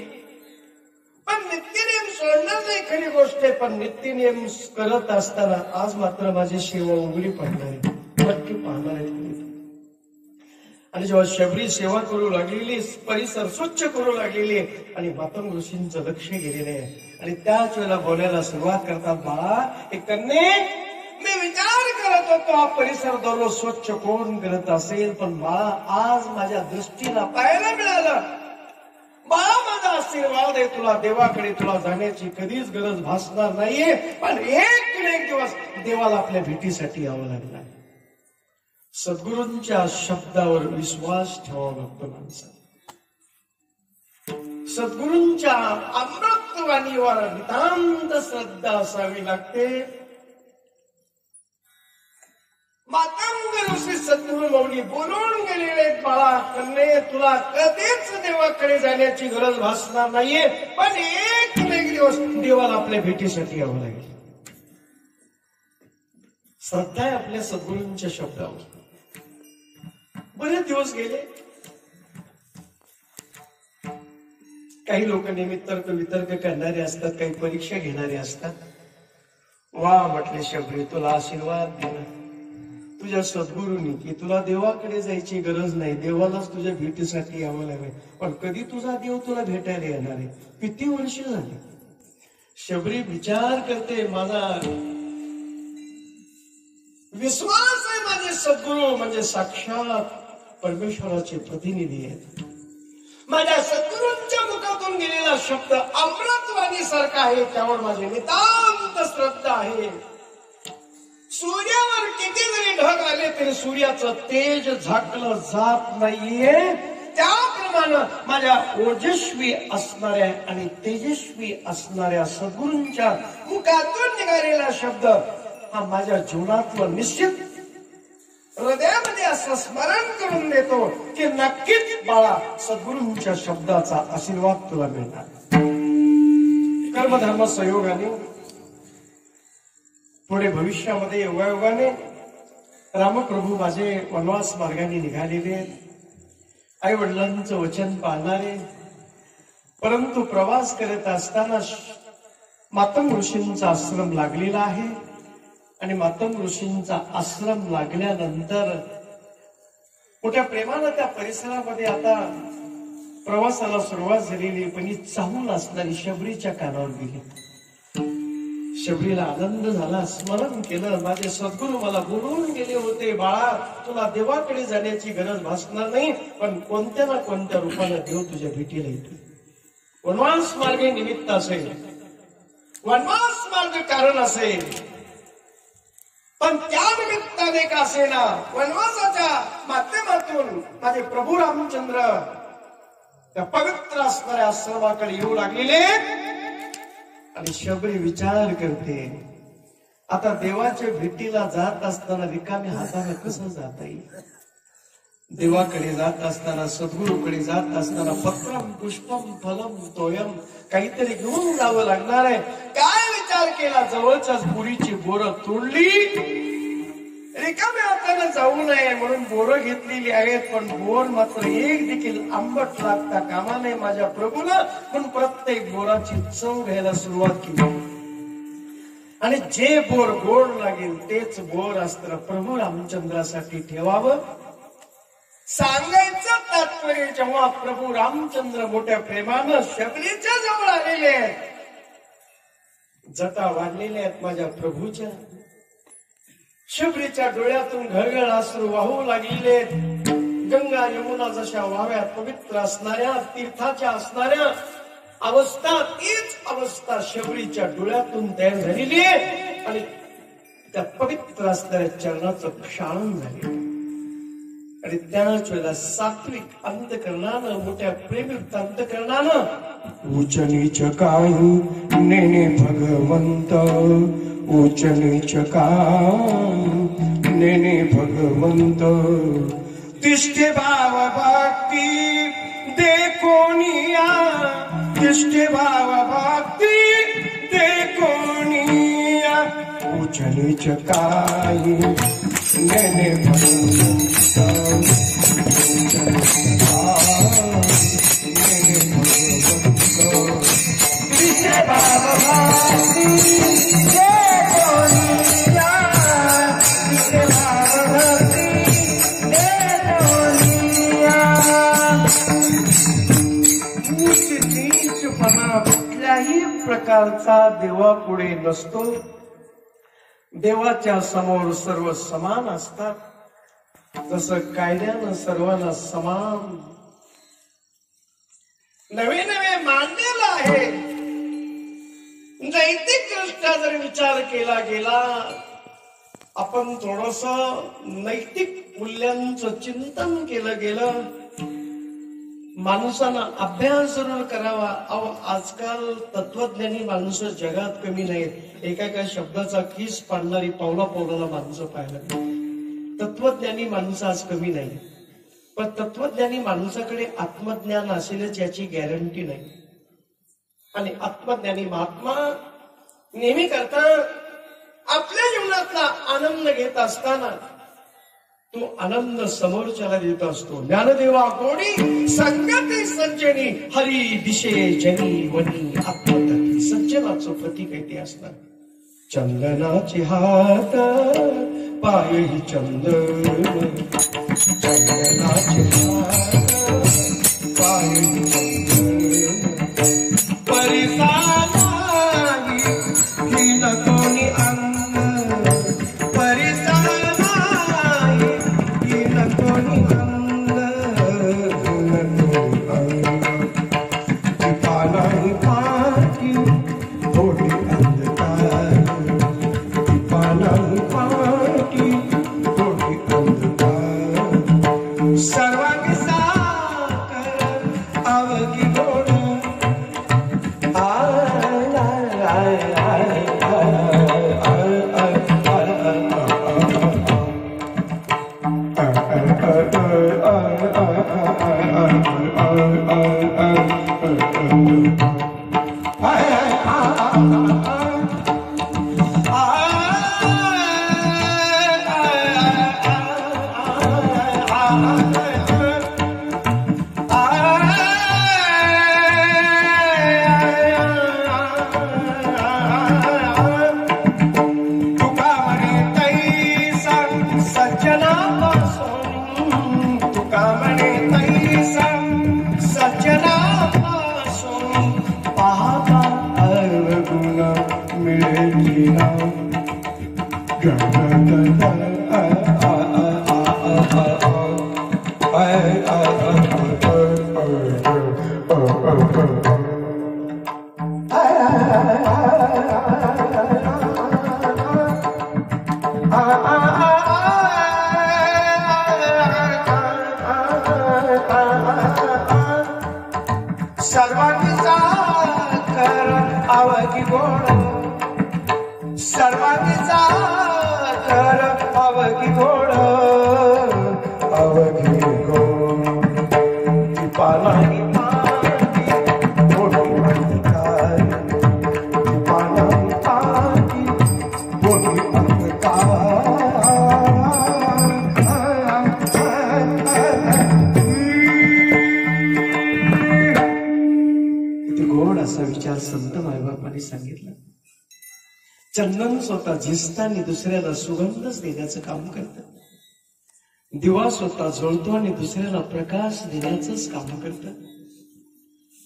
पण नित्यनेम सोडणार नाही खरी गोष्ट आहे, पण नित्यनेम करत असताना आज मात्र माझी सेवा उघडी पडणार आहे, नक्की पाहणार आहे. आणि जेव्हा शबरी सेवा करू लागलेली, परिसर स्वच्छ करू लागलेली आणि मातंग ऋषींचं लक्ष गेलेलं आहे आणि त्याच वेळेला बोलायला सुरुवात करतात, बाळा एक कन्ये, मी विचार करत होतो हा परिसर दररोज स्वच्छ कोण करत असेल, पण बाळा आज माझ्या दृष्टीला पाहायला मिळालं. बाळा माझा आशीर्वाद आहे तुला, देवाकडे तुला जाण्याची कधीच गरज भासणार नाहीये, पण एक दिवस देवाला आपल्या भेटीसाठी यावं लागणार. सद्गुरूंच्या शब्दावर विश्वास ठेवावा लागतो माणसाला. सद्गुरूंच्या अमृतवाणीवर नितांत श्रद्धा असावी लागते. मातंग ऋषी सद्गुरु माऊली बोलून गेलेले, बाळा कन्ये तुला कधीच देवाकडे जाण्याची गरज भासणार नाहीये, पण एक दिवस देवाला आपल्या भेटीसाठी यावं लागेल. श्रद्धा आहे आपल्या सद्गुरूंच्या शब्दावर. बरेच दिवस गेले, काही लोक नेहमी तर्क वितर्क करणारे असतात, काही परीक्षा घेणारे असतात. वा म्हटले शबरी, तुला आशीर्वाद दिला तुझ्या सद्गुरूंनी की तुला देवाकडे जायची गरज नाही, देवालाच तुझ्या भेटीसाठी यावं लागेल. पण कधी तुझा देव तुला भेटायला येणार आहे, किती वर्ष झाली. शबरी विचार करते, माझा विश्वास आहे माझे सद्गुरू म्हणजे साक्षात परमेश्वराचे प्रतिनिधी आहेत. माझ्या सद्गुरूंच्या मुखातून गेलेला शब्द अमृतवाणी सारखा आहे, त्यावर माझी नितांत श्रद्धा आहे. सूर्यावर किती जरी ढग आले तरी सूर्याचं तेज झाकलं जात नाहीये, त्याप्रमाणे माझ्या ओजस्वी असणाऱ्या आणि तेजस्वी असणाऱ्या सद्गुरूंच्या मुखातून निघालेला शब्द हा माझ्या जीवनातला निश्चित हृदयामध्ये असं स्मरण करून देतो की नक्कीच बाळा सद्गुरूंच्या शब्दाचा आशीर्वाद तुला मिळणार. कर्मधर्म संयोगाने पुढे भविष्यामध्ये योगायोगाने रामप्रभू माझे वनवास मार्गाने निघालेले, आई वडिलांचं वचन पाळणारे, परंतु प्रवास करत असताना मातंग ऋषींचा आश्रम लागलेला आहे आणि मातंग ऋषींचा आश्रम लागल्यानंतर मोठ्या प्रेमानं त्या परिसरामध्ये आता प्रवासाला सुरुवात झालेली, पण ही चाहूल असणारी शबरीच्या कानावर गेली. शबरीला आनंद झाला, स्मरण केलं, माझे सद्गुरू मला बोलवून गेले होते, बाळा तुला देवाकडे जाण्याची गरज भासणार नाही, पण कोणत्या ना कोणत्या रूपाने देव तुझ्या भेटीला येतो. वनवास मार्गे निमित्त असेल, वनवास मार्ग कारण असेल, पण त्या निमित्ताने का असेना वनवासाच्या माध्यमातून माझे प्रभू रामचंद्र त्या पवित्र असणाऱ्या आश्रमाकडे येऊ लागलेले. आणि शबरी विचार करते, आता देवाच्या भेटीला जात असताना रिकाम्या हाताने कसं जाता येईल. देवाकडे जात असताना, सद्गुरूकडे जात असताना पत्रम पुष्पम फलम तोयम काहीतरी घेऊन जावं लागणार आहे. काय विचार केला, जवळच्याच बोरीची बोरं तोडली, रिकाम्या हाताने जाऊ नये म्हणून बोरं घेतलेली आहेत, पण बोर मात्र एक देखील आंबट लागता कामा नये माझ्या प्रभूला, म्हणून प्रत्येक बोराची चव घ्यायला सुरुवात केली. आणि जे बोर गोड लागेल तेच बोर अस्त्र प्रभू रामचंद्रासाठी ठेवावं. सांगायचं तात्पर्य जेव्हा प्रभू रामचंद्र मोठ्या प्रेमानं शबरीच्या जवळ आलेले आहेत, जटा वाढलेल्या आहेत माझ्या प्रभूच्या, शबरीच्या डोळ्यातून घळघळ अश्रू वाहू लागलेले आहेत. गंगा यमुना जशा वाहव्यात पवित्र असणाऱ्या तीर्थाच्या असणाऱ्या अवस्था, तीच अवस्था शबरीच्या डोळ्यातून तयार झालेली आहे आणि त्या पवित्र असणाऱ्या चरणाचं क्षालन झाले. आणि त्याच वेळेला सात्विक अंतकरणानं, मोठ्या प्रेमयुक्त अंतकरणानं उच्च नीच काही नेने भगवंत, उच्च नीच काही नेने भगवंत, तिष्ठे भाव भक्ती दे कोणिया, तिष्ठे भाव भक्ती दे कोणिया, उच्च नीच काही नेने भगवंत, उच्च नीच काही नेने भगवंत, तिष्ठे भाव भक्ती दे कोणिया, तिष्ठे भाव भक्ती नीचपणा कुठल्याही प्रकारचा देवापुढे नसतो. देवाच्या समोर सर्व समान असतात. तसं कायद्यानं सर्वांना समान नवे नवे मानलेला आहे. नैतिक दृष्ट्या जर विचार केला गेला, आपण थोडस नैतिक मूल्यांचं चिंतन केलं गेलं, माणसानं अभ्यास जरूर करावा. आजकाल तत्वज्ञानी माणसं जगात कमी नाहीत. एका एका शब्दाचा किस पाडणारी पावला पावलाला माणसं पाहायला. तत्वज्ञानी माणसं आज कमी नाही, पण तत्वज्ञानी माणसाकडे आत्मज्ञान असेलच याची गॅरंटी नाही. आणि आत्मज्ञानी महात्मा नेहमी करता आपल्या जीवनातला आनंद घेत असताना तो आनंद समोरच्याला देत असतो. ज्ञानदेवा गोडी संगती सज्जनी, हरी दिशे जनी वनी, आत्मतत्व सज्जनाचं प्रतीक आहे ते असणार. चंदनाचे हात पायही चंदन, चंदनाचे हात पायही चंदन, परिसाला ही नकोनी अन्न, परिसाला सर्वांचा कर आवगी गोड, सर्वांचा कर आवगी गोड, आवगी गोड पालाही पाटी बोली अंधकार, पालाही पाटी बोली अंधकार. असा विचार संत मायबापांनी सांगितला. चंदन स्वतः झिजतं आणि दुसऱ्याला सुगंधच देण्याचं काम करतं. दिवा स्वतः जळतो आणि दुसऱ्याला प्रकाश देण्याचंच काम करतं.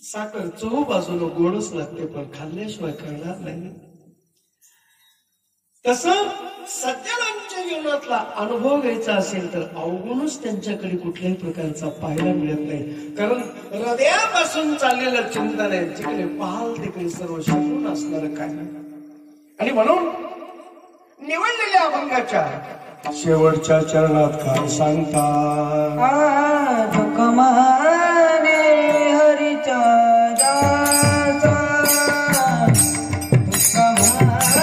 साखर चहू बाजूला गोडच लागते, पण खाल्ल्याशिवाय कळणार नाही. तसं सज्जनांच्या जीवनातला अनुभव घ्यायचा असेल तर अवगुणच त्यांच्याकडे कुठल्याही प्रकारचा पाहायला मिळत नाही. कारण हृदयापासून चाललेलं चिंतन आहे. जिकडे पाहाल तिकडे सर्व शकून असणारं काय नाही. आणि म्हणून निवडलेल्या अभंगाच्या शेवटच्या चरणात काय सांगतात? कमाने हरिचा दासा, कमाने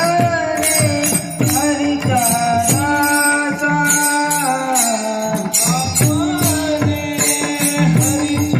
हरिचा दासा, कमाने हरिचा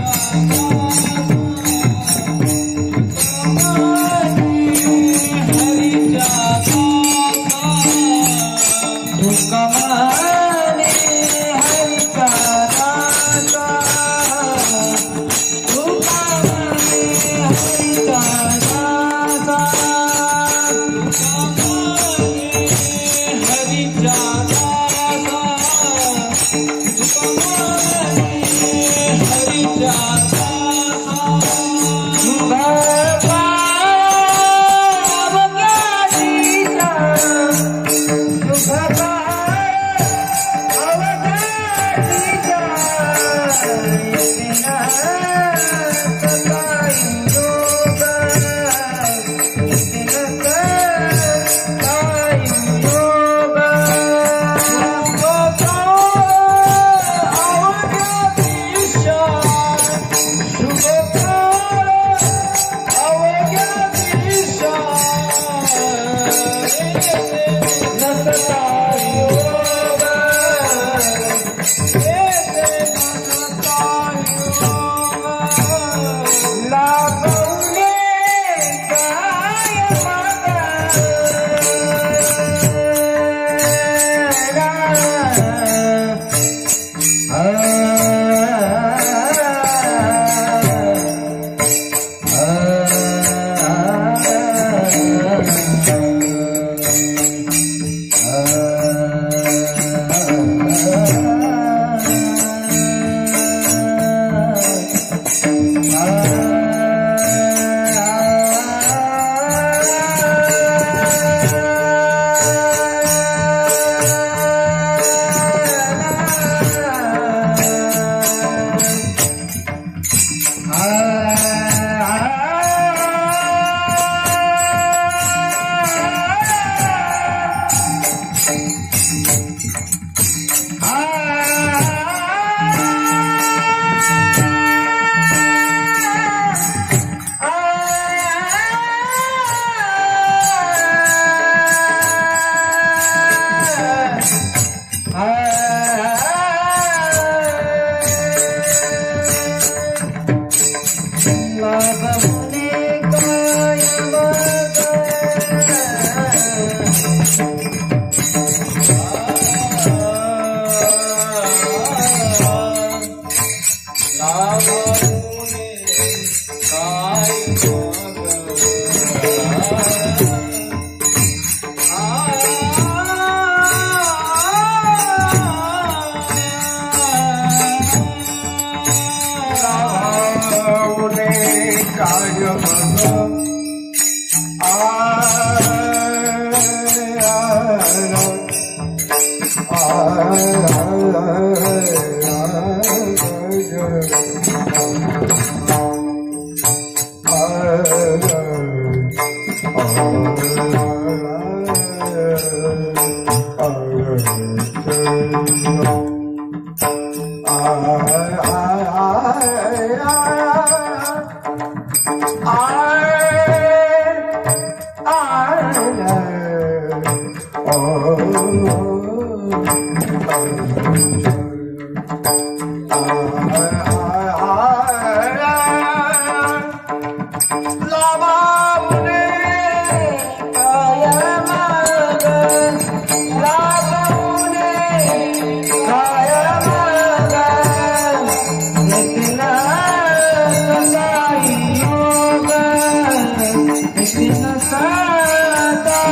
Krishna Sadai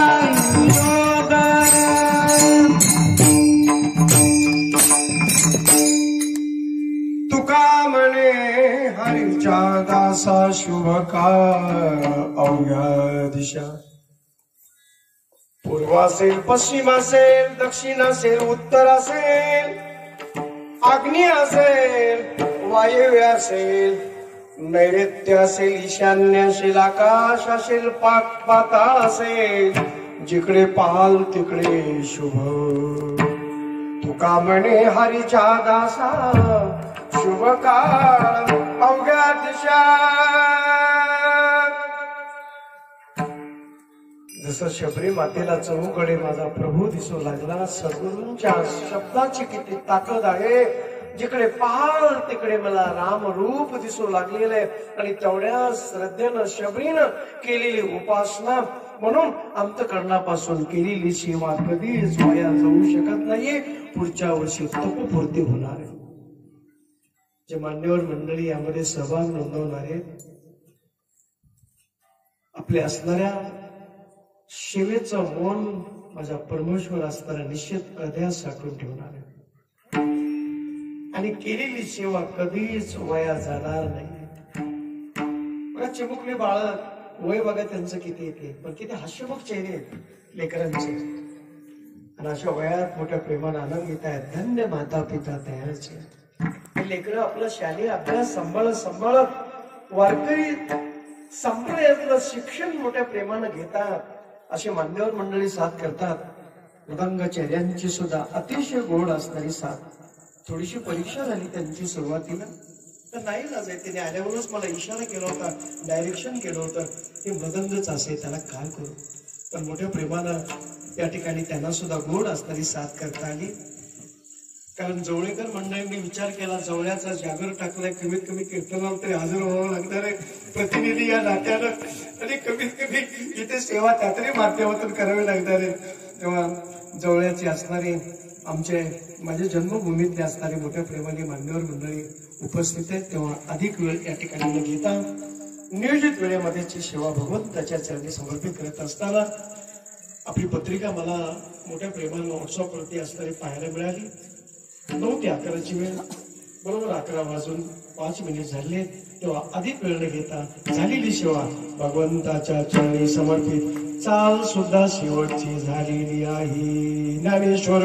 असा शुभ काळ अवघ्या दिशा पूर्व असेल पश्चिम असेल दक्षिण असेल उत्तर असेल आग्नेय असेल वायव्य असेल नैऋत्य असेल ईशान्य असेल आकाश असेल पाताळ असेल जिकडे पाहाल तिकडे शुभ तुका म्हणे हरीच्या दासा शुभ काळ अवघ्या दिशा जसं शबरी मातेला चहूकडे माझा प्रभू दिसू लागला सद्गुरूंच्या शब्दाची किती ताकद आहे जिकडे पाहाल तिकडे मला राम रूप दिसू लागलेलं आहे आणि तेवढ्या श्रद्धेनं शबरीनं केलेली उपासना म्हणून अंतःकरणापासून केलेली सेवा कधीच वाया जाऊ शकत नाहीये पुढच्या वर्षी तपपूर्ती होणार आहे जे मान्यवर मंडळी यामध्ये सहभाग नोंदवणार आहेत आपले असणाऱ्या सेवेचं मन माझा परमेश्वर असताना निश्चित हृदयात साठवून ठेवणार आहे आणि केलेली सेवा कधीच वया जाणार नाही बघा चिमुकली बाळ वय बघा त्यांचं किती येते पण किती हास्यमुख चेहरे आहेत लेकरांचे आणि अशा वयात मोठ्या प्रेमानं आनंद घेत आहेत धन्य माता पिता तयारचे लेकरं आपला शालेय अभ्यास सांभाळत वारकरी संप्रदायातलं शिक्षण मोठ्या प्रेमानं घेतात असे मान्यवर मंडळी साथ करतात मृदंगाचार्यांची सुद्धा अतिशय गोड असणारी साथ थोडीशी परीक्षा झाली त्यांची सुरुवातीला तर नाही लाजाय त्याने आल्यावरच मला इशारा केला होता डायरेक्शन केलं होतं हे मृदंगच असे त्याला काय करू पण मोठ्या प्रेमानं त्या ठिकाणी त्यांना सुद्धा गोड असणारी साथ करता आली कारण जवळेकर मंडळींनी विचार केला जवळ्याचा जागर टाकलाय कमीत कमी कीर्तनाला तरी हजर व्हावं लागणार आहे प्रतिनिधी या नात्यानं आणि कमीत कमी इथे सेवा त्यातरी माध्यमातून करावी लागणार आहे तेव्हा जवळ्याचे असणारे आमचे माझ्या जन्मभूमीतले असणारे मोठ्या प्रेमाने मान्यवर मंडळी उपस्थित आहेत तेव्हा अधिक वेळ या ठिकाणी न घेता नियोजित वेळेमध्येची सेवा भगवंताच्या चरणी समर्पित करत असताना आपली पत्रिका मला मोठ्या प्रेमानं व्हॉट्सअपवरती असणारी पाहायला मिळाली 9 ते 11ची वेळ बरोबर 11:05 झाले तेव्हा अधिक वेळ न घेता झालेली सेवा भगवंताच्या चरणी समर्पित चाल सुद्धा शेवटची झालेली आहे ज्ञानेश्वर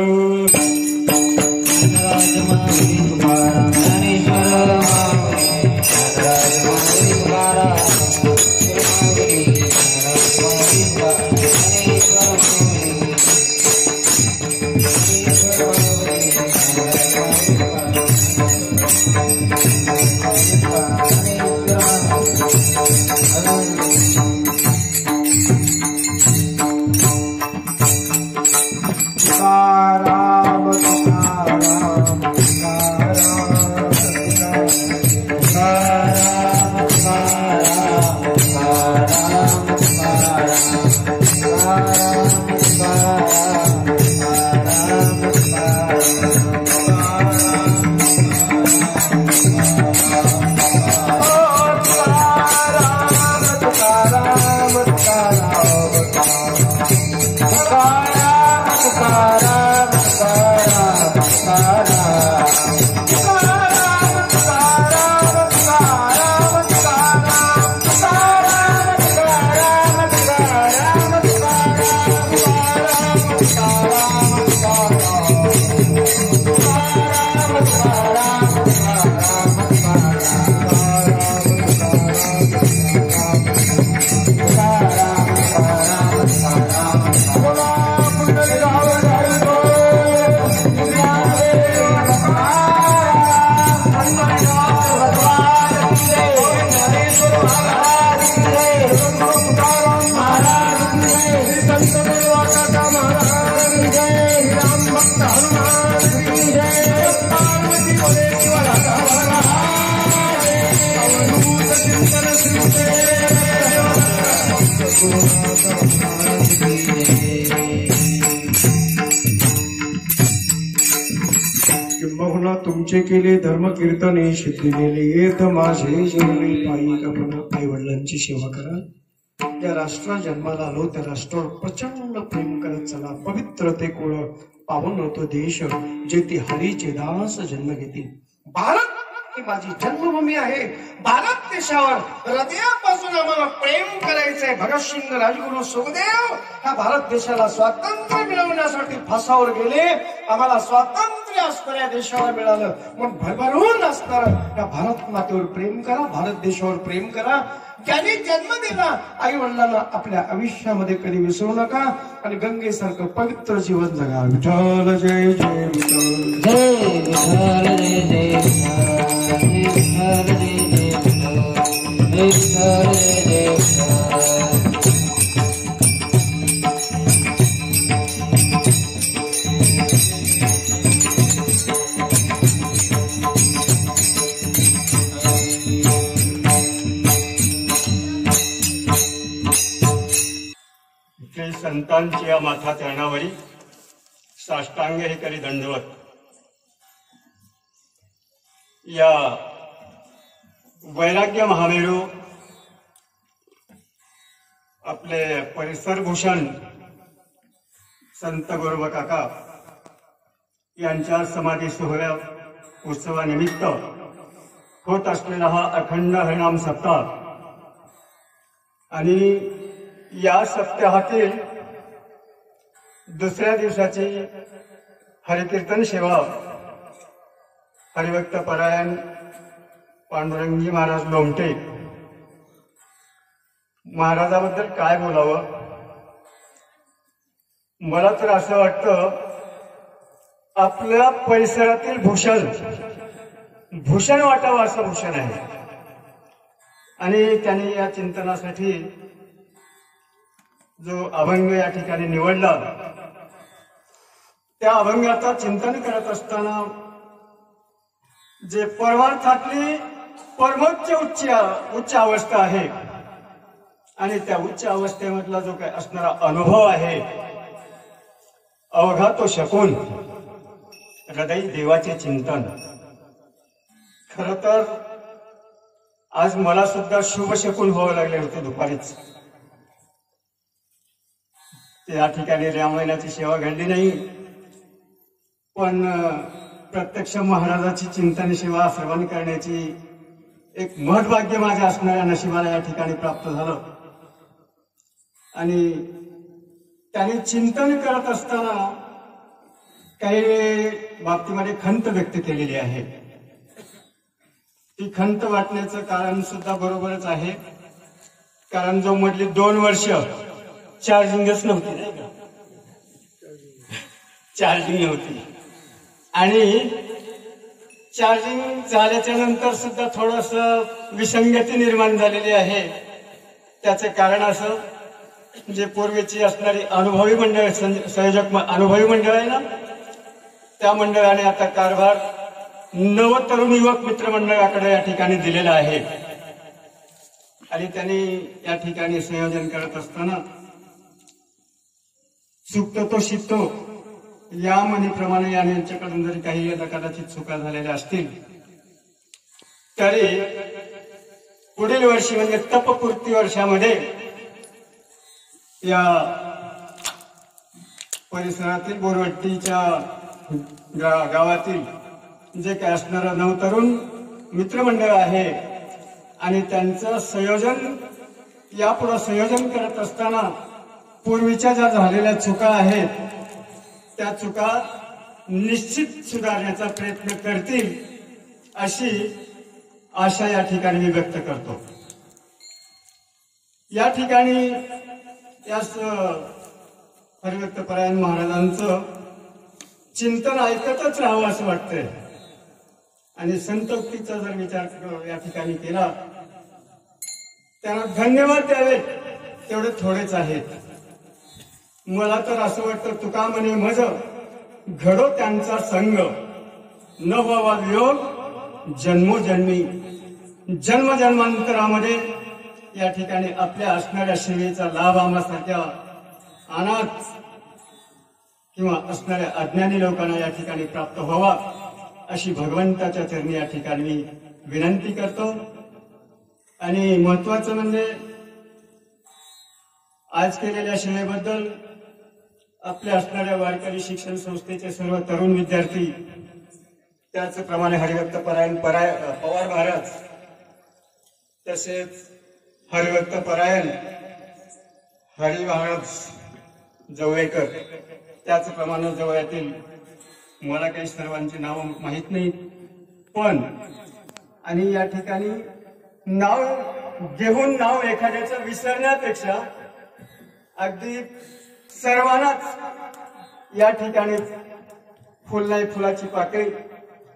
किंबहुना तुमचे केले धर्म कीर्तने शिकले गेले येत माझे शिवली पायी कपना आई वडिलांची सेवा करा ज्या राष्ट्रात जन्माला आलो त्या राष्ट्रावर प्रचंड प्रेम करत चला पवित्र ते कुळ पावन होतो देश जेथे हरीचे दास जन्म घेतील भारत ही माझी जन्मभूमी आहे. भारत देशावर हृदयापासून आम्हाला प्रेम करायचंय. भगतसिंग, राजगुरू, सुखदेव ह्या भारत देशाला स्वातंत्र्य मिळवण्यासाठी फासावर गेले. आम्हाला स्वातंत्र्य असणाऱ्या देशाला मिळालं मग भरभरून असणार या भारत मातेवर प्रेम करा, भारत देशावर प्रेम करा. ज्यांनी जन्म दिला आई वडिलांना आपल्या आयुष्यामध्ये कधी विसरू नका आणि गंगेसारखं पवित्र जीवन जगा. विठ्ठल जय जय विठ्ठल, जय विठ्ठल, जय जय विठ्ठल, जय विठ्ठल, जय जय विठ्ठल. संतांची या माथा चरणावरी साष्टांग हे करी दंडवत. या वैराग्य महामेरू आपले परिसरभूषण संत गोरोबा काका यांच्या समाधी सोहळ्या उत्सवानिमित्त होत असलेला हा अखंड हरिनाम सप्ताह आणि या सप्ताहातील दुसऱ्या दिवसाची हरिकीर्तन सेवा हरिभक्त परायण पांडुरंगजी महाराज लोमटे महाराजाबद्दल काय बोलावं. मला तर असं वाटतं आपल्या परिसरातील भूषण वाटावं असं भूषण आहे आणि त्यांनी या चिंतनासाठी जो अभंग या ठिकाणी निवडला त्या अभंगाचा चिंतन करत असताना जे परमार्थातली परमोच्च उच्च अवस्था आहे आणि त्या उच्च अवस्थेमधला जो काही असणारा अनुभव आहे अवघा तो शकून हृदय देवाचे चिंतन. खर तर आज मला सुद्धा शुभ शकून व्हावं लागले होते दुपारीच. या ठिकाणी रामायणाची सेवा घडली नाही पण प्रत्यक्ष महाराजाची चिंतन सेवा श्रवण करण्याची एक महत्भाग्य माझ्या असणाऱ्या नशिबाला या ठिकाणी प्राप्त झालं आणि त्यांनी चिंतन करत असताना काही बाबतीमध्ये खंत व्यक्त केलेली आहे. ती खंत वाटण्याचं कारण सुद्धा बरोबरच आहे कारण जो मधली 2 वर्ष चार्जिंगच नव्हती नाही का, चार्जिंग नव्हती आणि चार्जिंग झाल्याच्या नंतर सुद्धा थोडस विसंगती निर्माण झालेली आहे. त्याचं कारण असं जे पूर्वीची असणारी अनुभवी मंडळ संयोजक अनुभवी मंडळ आहे ना त्या मंडळाने आता कारभार नवतरुण युवक मित्र मंडळाकडे या ठिकाणी दिलेला आहे आणि त्यांनी या ठिकाणी संयोजन करत असताना चुकतो तो शिकतो या म्हणीप्रमाणे यांच्याकडून जरी काही कदाचित चुका झालेल्या असतील तरी पुढील वर्षी म्हणजे तपपूर्ती वर्षामध्ये या परिसरातील बोरवट्टीच्या गावातील जे काय असणारं नवतरुण मित्रमंडळ आहे आणि त्यांचं संयोजन यापुढे संयोजन करत असताना पूर्वीच्या ज्या झालेल्या चुका आहेत त्या चुका निश्चित सुधारण्याचा प्रयत्न करतील अशी आशा या ठिकाणी मी व्यक्त करतो. या ठिकाणी याच हरिभक्त परायण महाराजांचं चिंतन ऐकतच राहावं असं वाटतंय आणि संतोक्तीचा जर विचार या ठिकाणी केला त्यांना धन्यवाद द्यावे तेवढे थोडेच आहेत. मला तर असं वाटतं तुका म्हणे मज घडो त्यांचा संग न व्हावा वियोग जन्मोजन्मी. जन्मजन्मांतरामध्ये या ठिकाणी आपल्या असणाऱ्या सेवेचा लाभ आम्हासारख्या अनाथ किंवा असणाऱ्या अज्ञानी लोकांना या ठिकाणी प्राप्त व्हावा अशी भगवंताच्या चरणी या ठिकाणी मी विनंती करतो. आणि महत्वाचं म्हणजे आज केलेल्या सेवेबद्दल आपल्या असणाऱ्या वारकरी शिक्षण संस्थेचे सर्व तरुण विद्यार्थी त्याचप्रमाणे हरिभक्त पवार महाराज, तसेच हरिभक्त परायण हरी महाराज जवळेकर, त्याचप्रमाणे जवळातील मला काही सर्वांची नाव माहीत नाहीत, पण आणि या ठिकाणी नाव घेऊन नाव एखाद्याचं विसरण्यापेक्षा अगदी सर्वांनाच या ठिकाणी फुल नाही फुलाची पाकळी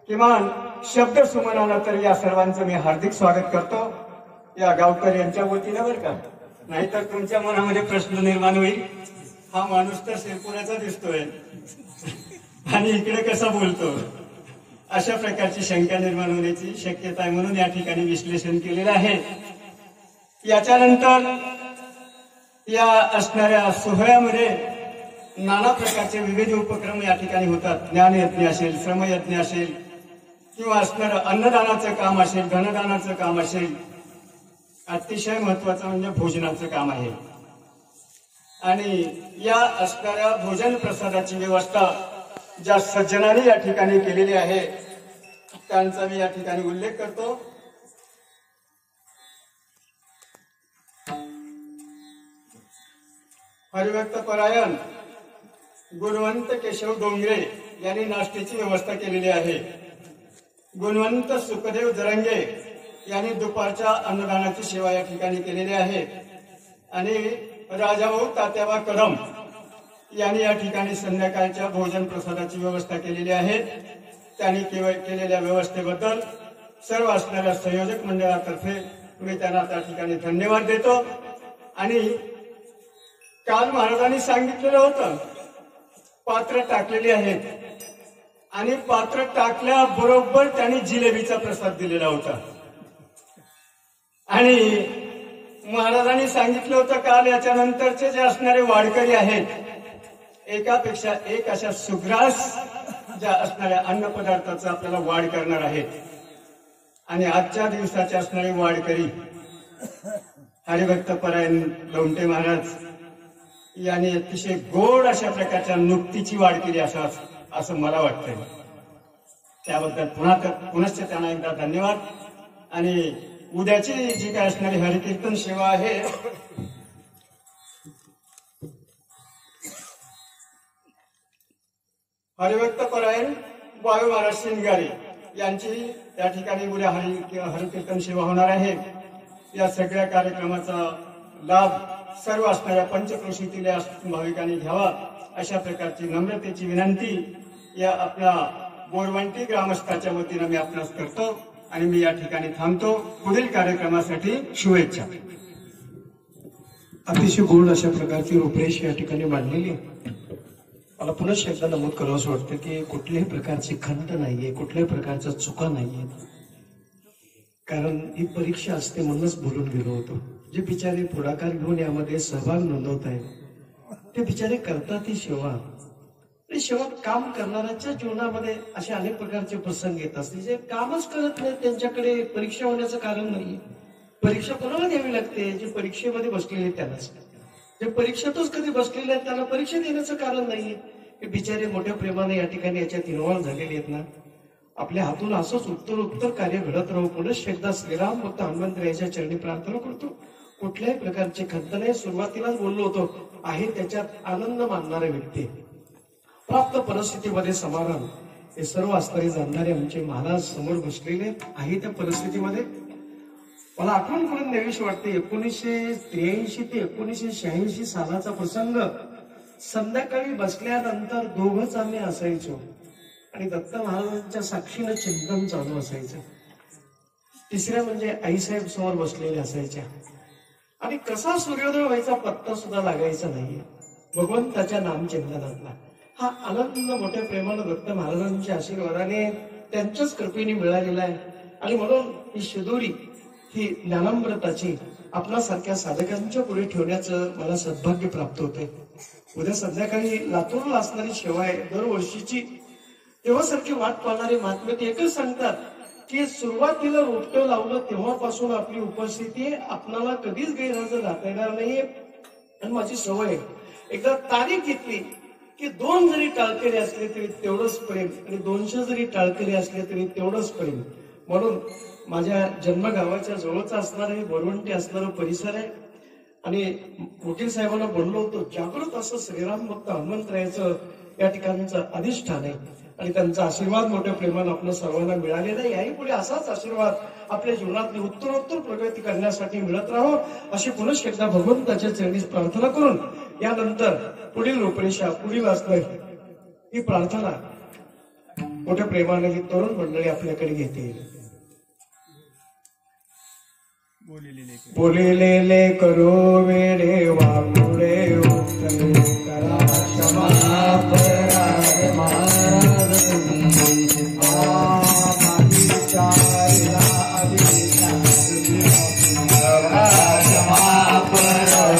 किमान शब्द सुमनाला तर या सर्वांचं मी हार्दिक स्वागत करतो या गावकर यांच्या वतीनं, बरं का. नाहीतर तुमच्या मनामध्ये प्रश्न निर्माण होईल, हा माणूस तर शिरपुराचा दिसतोय आणि इकडे कसा बोलतो, अशा प्रकारची शंका निर्माण होण्याची शक्यता आहे. म्हणून या ठिकाणी विश्लेषण केलेलं आहे. याच्यानंतर या असणाऱ्या सोहळ्यामध्ये नाना प्रकारचे विविध उपक्रम या ठिकाणी होतात. ज्ञानयज्ञ असेल, श्रमयज्ञ असेल, किंवा असणारं अन्नदानाचं काम असेल, धनदानाचं काम असेल, अतिशय महत्वाचं म्हणजे भोजनाचं काम आहे. आणि या असणाऱ्या भोजन प्रसादाची व्यवस्था ज्या सज्जनांनी या ठिकाणी केलेली आहे त्यांचा मी या ठिकाणी उल्लेख करतो. हरिभक्त परायण गुणवंत केशव डोंगरे यांनी नाश्त्याची व्यवस्था केलेली आहे. गुणवंत सुखदेव जरंगे यांनी दुपारच्या अन्नदानाची सेवा या ठिकाणी केलेली आहे. आणि राजाभाऊ तात्याबा कदम यांनी या ठिकाणी संध्याकाळच्या भोजन प्रसादाची व्यवस्था केलेली आहे. त्यांनी केलेल्या व्यवस्थेबद्दल सर्व असणाऱ्या संयोजक मंडळातर्फे मी त्यांना त्या ठिकाणी धन्यवाद देतो. आणि काल महाराजांनी सांगितलेलं होतं पात्र टाकलेली आहेत आणि पात्र टाकल्याबरोबर त्यांनी जिलेबीचा प्रसाद दिलेला होता. आणि महाराजांनी सांगितलं होतं काल याच्यानंतरचे जे असणारे वारकरी आहेत एकापेक्षा एक अशा सुग्रास ज्या असणाऱ्या अन्नपदार्थाचा आपल्याला वाढ करणार आहेत. आणि आजच्या दिवसाचे असणारे वाढकरी हरिभक्त परायण लोमटे महाराज यांनी अतिशय गोड अशा प्रकारच्या नुक्तीची वाढ केली असं मला वाटतंय. त्याबद्दल पुनश्च त्यांना एकदा धन्यवाद. आणि उद्याची जी काय असणारी हरिकीर्तन सेवा आहे हरिभक्त परायण वायू महाराज शिंगारे यांची त्या ठिकाणी उद्या हरिकीर्तन सेवा होणार आहे. या सगळ्या कार्यक्रमाचा लाभ सर्व असणाऱ्या पंचक्रोशीतील भाविकांनी घ्यावा अशा प्रकारची नम्रतेची विनंती या आपल्या बोरवंटी ग्रामस्थाच्या वतीनं मी आपणास करतो. आणि मी या ठिकाणी थांबतो. पुढील कार्यक्रमासाठी शुभेच्छा. अतिशय गोड अशा प्रकारची रूपरेष या ठिकाणी मांडलेली आहे. मला पुन्हा एकदा नमूद करावं असं वाटतं की कुठल्याही प्रकारची खंत नाहीये, कुठल्याही प्रकारच्या चुका नाहीये. कारण ही परीक्षा असते म्हणूनच बोलून गेलो होतो. जे बिचारे पुढाकार घेऊन यामध्ये सहभाग नोंदवत आहेत ते बिचारे करतात ही सेवा. सेवा काम करणाऱ्यांच्या जीवनामध्ये असे अनेक प्रकारचे प्रसंग येत असते जे कामच करत नाही. त्यांच्याकडे परीक्षा होण्याचं कारण नाहीये. परीक्षा कोणाला द्यावी लागते? जे परीक्षेमध्ये बसलेले आहेत त्यांनाच. जे परीक्षेतच कधी बसलेले आहेत त्यांना परीक्षा देण्याचं कारण नाहीये. हे बिचारे मोठ्या प्रेमाने या ठिकाणी याच्यात इन्व्हॉल्व झालेले आहेत ना. आपल्या हातून असंच उत्तर कार्य घडत राहू. पुनश्च एकदा श्रीराम भक्त हनुमंत याच्या चरणी प्रार्थना करतो. कुठल्याही प्रकारचे खंत नाही. सुरुवातीलाच बोललो होतो आहे त्याच्यात आनंद मानणारे व्यक्ती, प्राप्त परिस्थितीमध्ये समाधान, हे सर्व असणारे जाणणारे आमचे महाराज समोर बसलेले आहे. त्या परिस्थितीमध्ये मला आठवण करून द्यावीशी वाटते. 1983 ते 1986 सालाचा प्रसंग. संध्याकाळी बसल्यानंतर दोघंच आम्ही असायचो आणि दत्त महाराजांच्या साक्षीनं चिंतन चालू असायचं. तिसऱ्या म्हणजे आईसाहेब समोर बसलेल्या असायच्या आणि कसा सूर्योदय व्हायचा पत्ता सुद्धा लागायचा नाहीये भगवंताच्या नामचिंतनातला. हा आनंद मोठ्या प्रेमानं दत्त महाराजांच्या आशीर्वादाने त्यांच्याच कृपेने मिळालेला आहे. आणि म्हणून ही शिदोरी ही ज्ञानामृताची आपल्यासारख्या साधकांच्या पुढे ठेवण्याचं मला सद्भाग्य प्राप्त होते. उद्या संध्याकाळी लातूरला असणारी सेवा आहे दरवर्षीची. तेव्हासारखी वाट पाहणारे महात्मे ते एकच सांगतात की सुरुवातीला रोपटं लावलं तेव्हापासून आपली उपस्थिती आपणाला कधीच गैरहजर राहता येणार नाहीये. आणि माझी सवय एकदा तारीख घेतली की 2 जरी टाळकरी असले तरी तेवढंच प्रेम आणि 200 जरी टाळकरी असले तरी तेवढंच प्रेम. म्हणून माझ्या जन्मगावाच्या जवळचा असणारा हे बोरवंटी असणारा परिसर आहे आणि वकील साहेबांना बोललो होतो, जागृत असं श्रीराम भक्त हनुमंतरायाचं या ठिकाणचं अधिष्ठान आहे आणि त्यांचा आशीर्वाद मोठ्या प्रेमानं आपल्या सर्वांना मिळालेला आहे. याही पुढे असाच आशीर्वाद आपल्या जीवनातली उत्तरोत्तर प्रगती करण्यासाठी मिळत राहो अशी पुनश्च एकदा भगवंताच्या चरणी प्रार्थना करून यानंतर पुढील रूपरेषा पुढील असणं ही प्रार्थना मोठ्या प्रेमाने ही तरुण मंडळी आपल्याकडे घेते. बोलिलेले करो वेडे वामुळे उत्तम करा क्षमा परार महाराज तुम्ही माझी चारिला क्षमा परार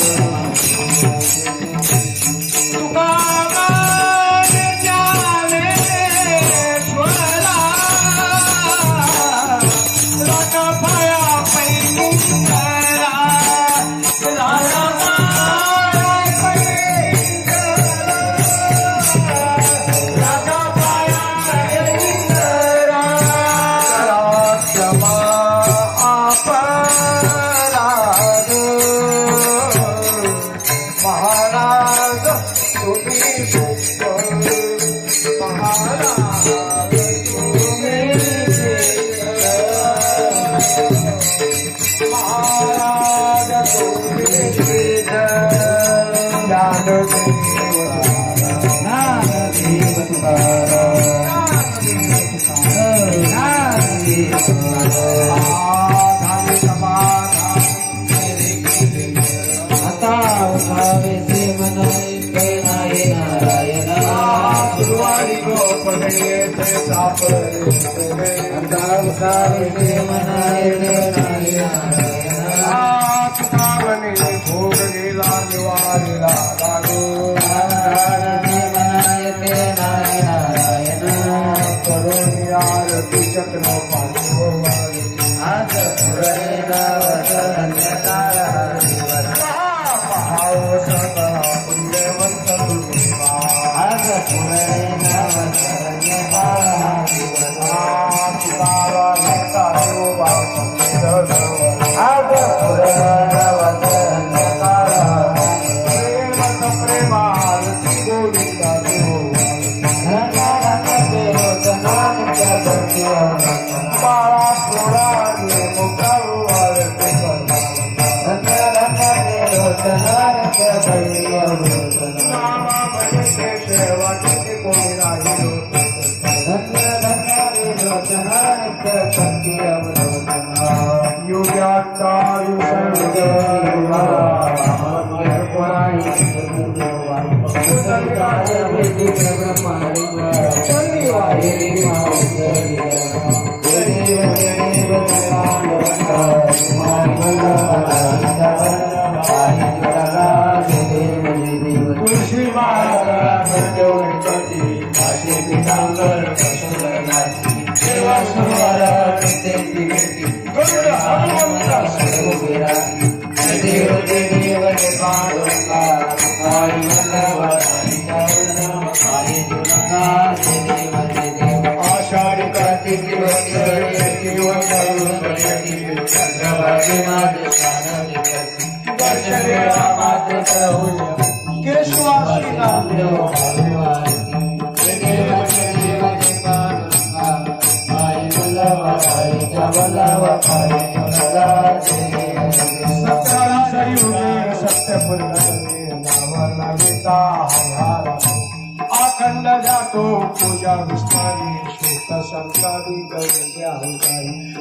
अखंड जातो पूजा विस्तारी श्वेत संसारी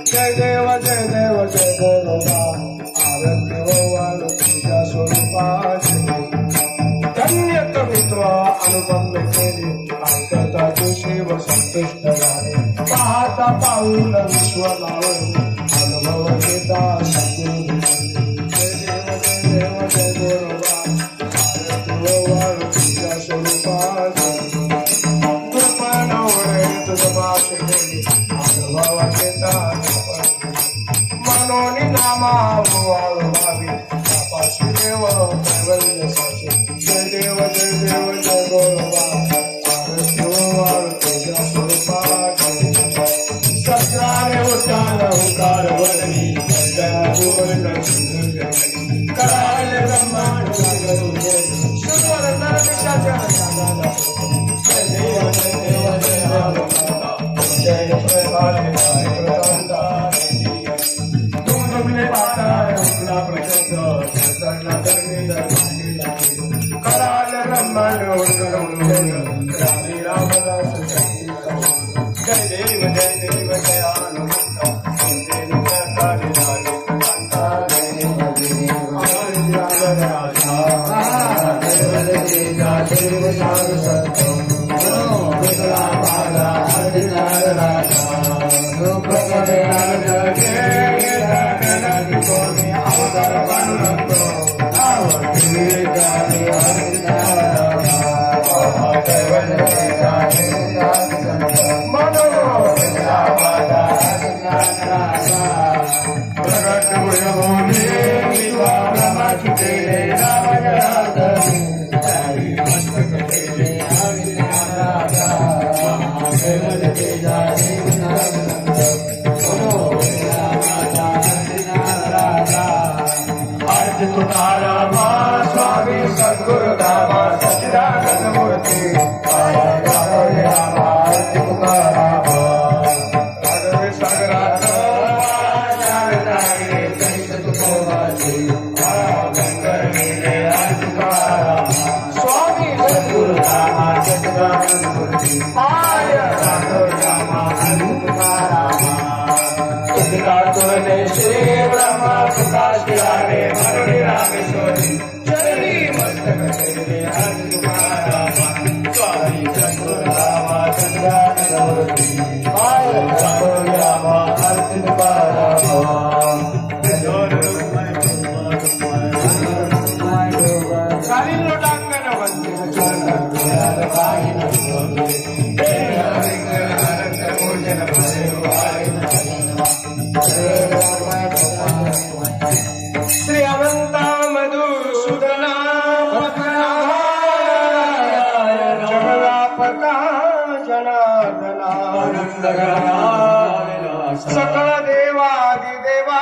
जय देव जय देव जय देवरा आरती वाळ पूजा स्वरूपाची धन्य कवित्व अनुपम केले ऐकता तो शिव संतुष्ट झाले पाहता पाऊल विश्व लावले अनुभव घेता सद्गुरु जय देव जय देवरा आरती वाळ पूजा स्वरूपाची मनोनी नामा भावी देव कैवल्य साचे जय देव जय देव जय गोरबा रामी रामदास शांती जय देव दयानुमंत तुमचे नित्य कार्य झाले कांता जय देव राजा देव साधु संत विकला बाला अर्जुनार राजा अवतार पांडुरंग तुकारामा स्वामी सद्गुरुदामा सच्चिदानंद मूर्ति रामा तुकारामा सागर सागरात स्वामी सद्गुरुदामा सच्चिदानंद मूर्ति रामा तुकारामा श्री ब्रह्मा प्रकाश किराने मरुणी रामेश्वरी चरणी मस्तक तेरे हर तुकारामा स्वामी सद्गुरुदामा सच्चिदानंद मूर्ति रामा हर तुकारामा कालीन लोटांगण वंदे श्री अनंता मधुसूदना जगदापका जनार्दना सकल देवादिदेवा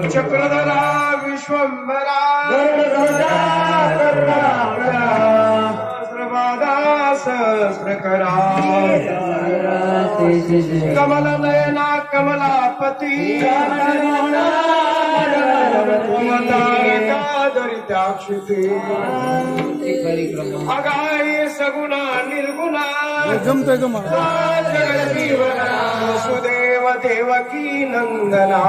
चक्रधरा विश्वंभरा सहस्रकरा कमल नयना कमलापति दरिद्राक्षिते अगाय सगुणा निर्गुणा जगजीवना सुदेव देवकी नंदना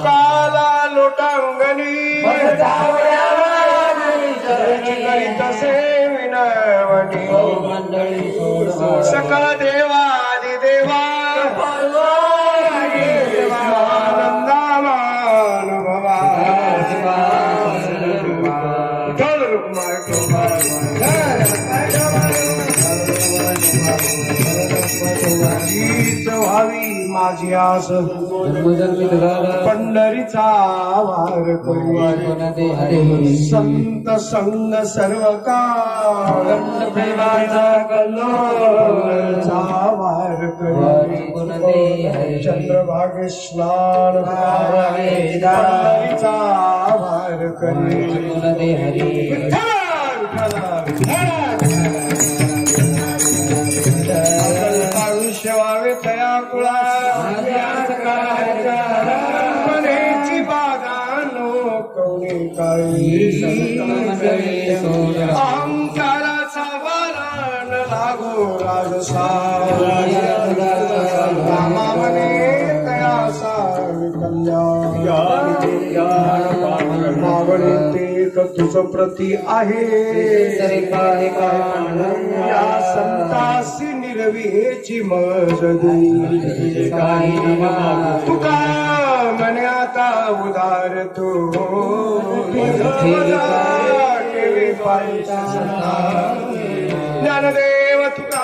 काला लोटांगणी करीत सेविनवटी सकल देवादिदेवा आनंदामानुभवा व्हावी माझी आस पंढरीचा वार करू संत संग सर्व काळ प्रेमाचा कल्लोळचा वार करू चंद्रभागे स्नान पंढरीचा वार करू तया कुळा मनेची बाधा नो कवणी काळी अहंकाराचा वारण लागो राजसा रामा मने तया सावी कल्याण मागणे ते तुझ प्रती आहे या संतासी निर्वीची मजदी तुका म्हणे आता उदार तू ज्ञानदेव तुका